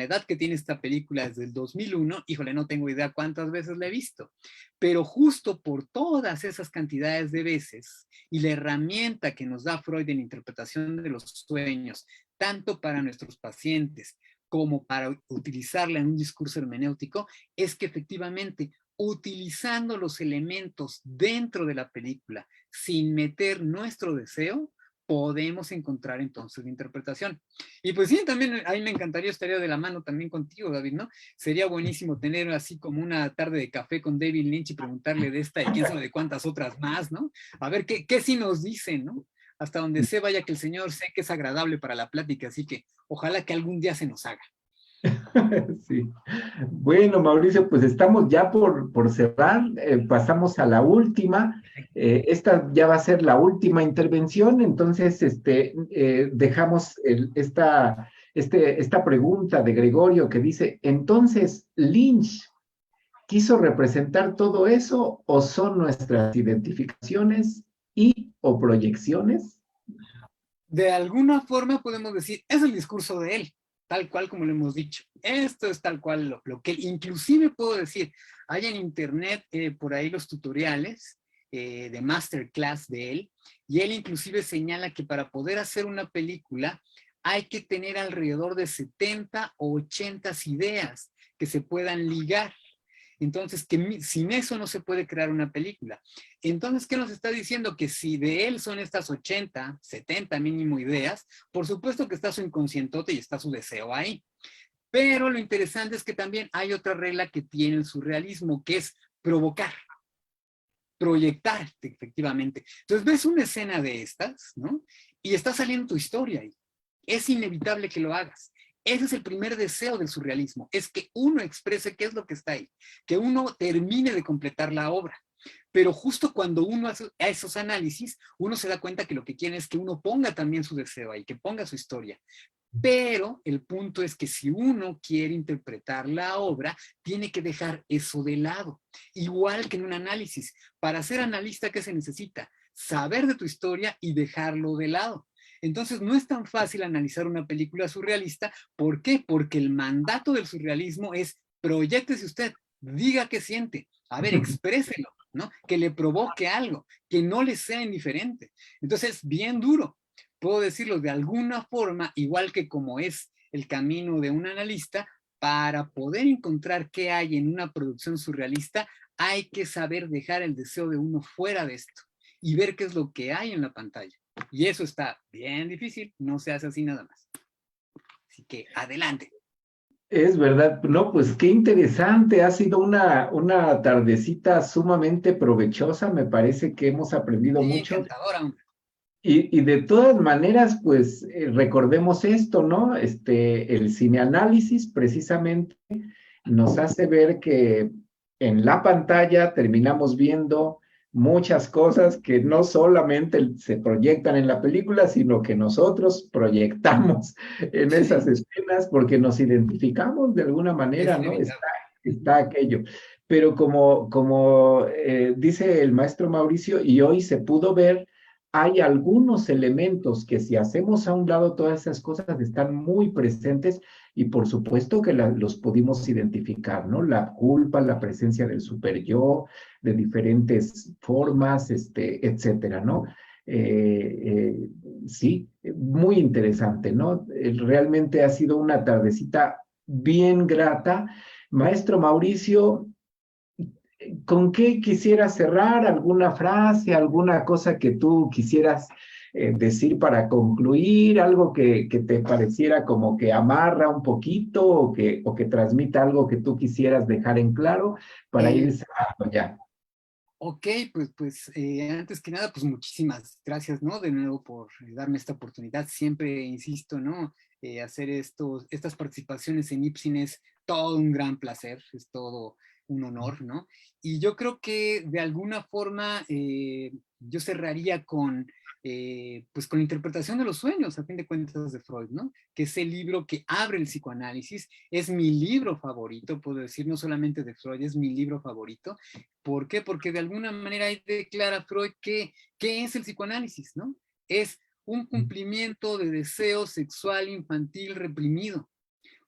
edad que tiene esta película desde el 2001, híjole, no tengo idea cuántas veces la he visto, pero justo por todas esas cantidades de veces y la herramienta que nos da Freud en interpretación de los sueños, tanto para nuestros pacientes como para utilizarla en un discurso hermenéutico, es que efectivamente utilizando los elementos dentro de la película sin meter nuestro deseo, podemos encontrar entonces la interpretación. Y pues sí, también a mí me encantaría, estaría de la mano también contigo, David, ¿no? Sería buenísimo tener así como una tarde de café con David Lynch y preguntarle de esta y quién sabe de cuántas otras más, ¿no? A ver qué sí nos dicen, ¿no? Hasta donde sé, vaya que el Señor sé que es agradable para la plática, así que ojalá que algún día se nos haga. Sí. Bueno, Mauricio, pues estamos ya por cerrar, pasamos a la última. Esta ya va a ser la última intervención, entonces dejamos esta pregunta de Gregorio que dice, entonces, ¿Lynch quiso representar todo eso o son nuestras identificaciones y o proyecciones? De alguna forma podemos decir, es el discurso de él, tal cual como lo hemos dicho. Esto es tal cual lo que inclusive puedo decir, hay en internet por ahí los tutoriales de masterclass de él, y él inclusive señala que para poder hacer una película hay que tener alrededor de 70 o 80 ideas que se puedan ligar. Entonces, que sin eso no se puede crear una película. Entonces, ¿qué nos está diciendo? Que si de él son estas 80, 70 mínimo ideas, por supuesto que está su inconscientote y está su deseo ahí. Pero lo interesante es que también hay otra regla que tiene el surrealismo, que es provocar, proyectar, efectivamente. Entonces, ves una escena de estas, ¿no? Y está saliendo tu historia ahí. Es inevitable que lo hagas. Ese es el primer deseo del surrealismo, es que uno exprese qué es lo que está ahí, que uno termine de completar la obra. Pero justo cuando uno hace esos análisis, uno se da cuenta que lo que quiere es que uno ponga también su deseo ahí, que ponga su historia. Pero el punto es que si uno quiere interpretar la obra, tiene que dejar eso de lado. Igual que en un análisis. Para ser analista, ¿qué se necesita? Saber de tu historia y dejarlo de lado. Entonces no es tan fácil analizar una película surrealista. ¿Por qué? Porque el mandato del surrealismo es proyéctese usted, diga qué siente, a ver, expréselo, ¿no? Que le provoque algo, que no le sea indiferente. Entonces, bien duro. Puedo decirlo de alguna forma, igual que como es el camino de un analista, para poder encontrar qué hay en una producción surrealista, hay que saber dejar el deseo de uno fuera de esto y ver qué es lo que hay en la pantalla. Y eso está bien difícil, no se hace así nada más. Así que adelante. Es verdad, no, pues qué interesante, ha sido una tardecita sumamente provechosa, me parece que hemos aprendido Sí, mucho. encantadora, hombre. Y de todas maneras, pues recordemos esto, ¿no? El cineanálisis precisamente nos hace ver que en la pantalla terminamos viendo muchas cosas que no solamente se proyectan en la película, sino que nosotros proyectamos en esas Sí, escenas porque nos identificamos de alguna es manera, ¿no? inevitable. Está aquello. Pero como dice el maestro Mauricio, y hoy se pudo ver, hay algunos elementos que si hacemos a un lado todas esas cosas están muy presentes y por supuesto que los pudimos identificar, ¿no? La culpa, la presencia del super yo, de diferentes formas, etcétera, ¿no? Sí, muy interesante, ¿no? Realmente ha sido una tardecita bien grata. Maestro Mauricio, ¿con qué quisieras cerrar? ¿Alguna frase, alguna cosa que tú quisieras decir para concluir? ¿Algo que te pareciera como que amarra un poquito o que transmita algo que tú quisieras dejar en claro para ir Eh, cerrando ya? Ok, antes que nada, pues muchísimas gracias, ¿no? De nuevo por darme esta oportunidad. Siempre insisto, ¿no? Hacer estas participaciones en Ipsin es todo un gran placer, es todo un honor, ¿no? Y yo creo que de alguna forma yo cerraría pues con la interpretación de los sueños, a fin de cuentas, de Freud, ¿no? Que es el libro que abre el psicoanálisis, es mi libro favorito, puedo decir, no solamente de Freud, es mi libro favorito. ¿Por qué? Porque de alguna manera ahí declara Freud que, ¿qué es el psicoanálisis, no? Es un cumplimiento de deseo sexual infantil reprimido.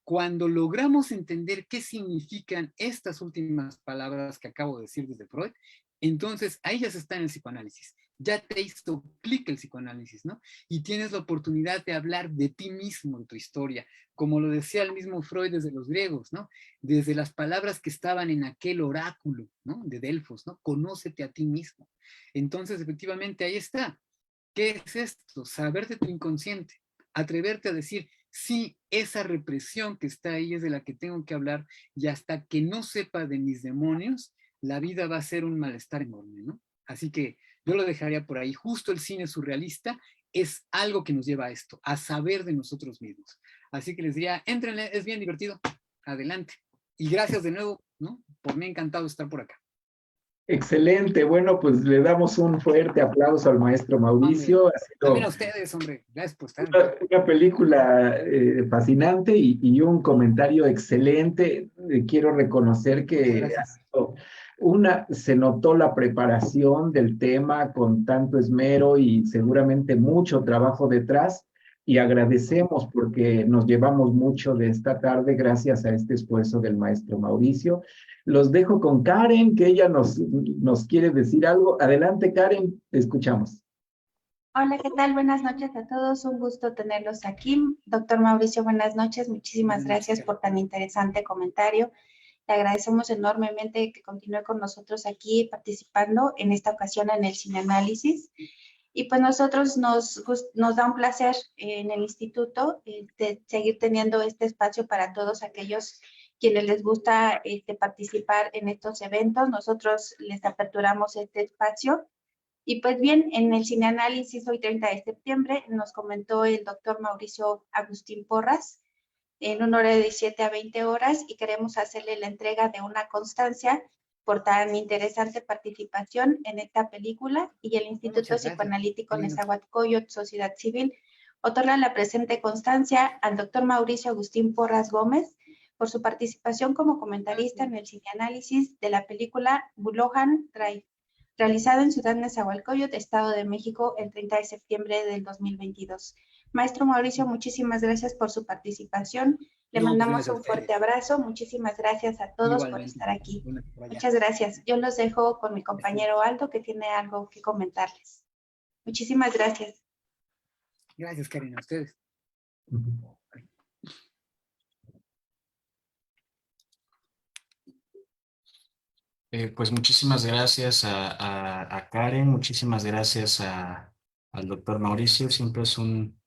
Cuando logramos entender qué significan estas últimas palabras que acabo de decir desde Freud, entonces ahí ya se está en el psicoanálisis. Ya te hizo clic el psicoanálisis, ¿no? Y tienes la oportunidad de hablar de ti mismo, de tu historia, como lo decía el mismo Freud desde los griegos, ¿no? Desde las palabras que estaban en aquel oráculo, ¿no? De Delfos, ¿no? Conócete a ti mismo. Entonces, efectivamente, ahí está. ¿Qué es esto? Saber de tu inconsciente, atreverte a decir, sí, esa represión que está ahí es de la que tengo que hablar, y hasta que no sepa de mis demonios, la vida va a ser un malestar enorme, ¿no? Así que yo lo dejaría por ahí. Justo el cine surrealista es algo que nos lleva a esto, a saber de nosotros mismos. Así que les diría, éntrenle, es bien divertido, adelante. Y gracias de nuevo, ¿no? Por mí encantado estar por acá. Excelente, bueno, pues le damos un fuerte aplauso al maestro Hombre, Mauricio. Ha también sido a ustedes, hombre. Gracias por estar aquí. una película fascinante y un comentario excelente. Quiero reconocer Muchas que ha gracias. sido se notó la preparación del tema con tanto esmero y seguramente mucho trabajo detrás. Y agradecemos porque nos llevamos mucho de esta tarde gracias a este esfuerzo del maestro Mauricio. Los dejo con Karen, que ella nos quiere decir algo. Adelante, Karen, te escuchamos. Hola, ¿qué tal? Buenas noches a todos. Un gusto tenerlos aquí. Doctor Mauricio, buenas noches. Muchísimas gracias por tan interesante comentario. Le agradecemos enormemente que continúe con nosotros aquí participando en esta ocasión en el cineanálisis. Y pues nosotros nos da un placer en el instituto de seguir teniendo este espacio para todos aquellos quienes les gusta participar en estos eventos. Nosotros les aperturamos este espacio. Y pues bien, en el cineanálisis hoy 30 de septiembre nos comentó el doctor Mauricio Agustín Porras en un horario de 17 a 20 horas y queremos hacerle la entrega de una constancia por tan interesante participación en esta película y el Instituto Psicoanalítico Nezahualcóyotl Sociedad Civil otorga la presente constancia al doctor Mauricio Agustín Porras Gómez por su participación como comentarista en el cineanálisis de la película Bulohan Drive, realizado en Ciudad Nezahualcóyotl, Estado de México, el 30 de septiembre del 2022. Maestro Mauricio, muchísimas gracias por su participación. Le mandamos un fuerte abrazo. Muchísimas gracias a todos por estar aquí. Muchas gracias. Yo los dejo con mi compañero Aldo, que tiene algo que comentarles. Muchísimas gracias. Gracias, Karen, a ustedes. Pues muchísimas gracias a Karen, muchísimas gracias al doctor Mauricio. Siempre es un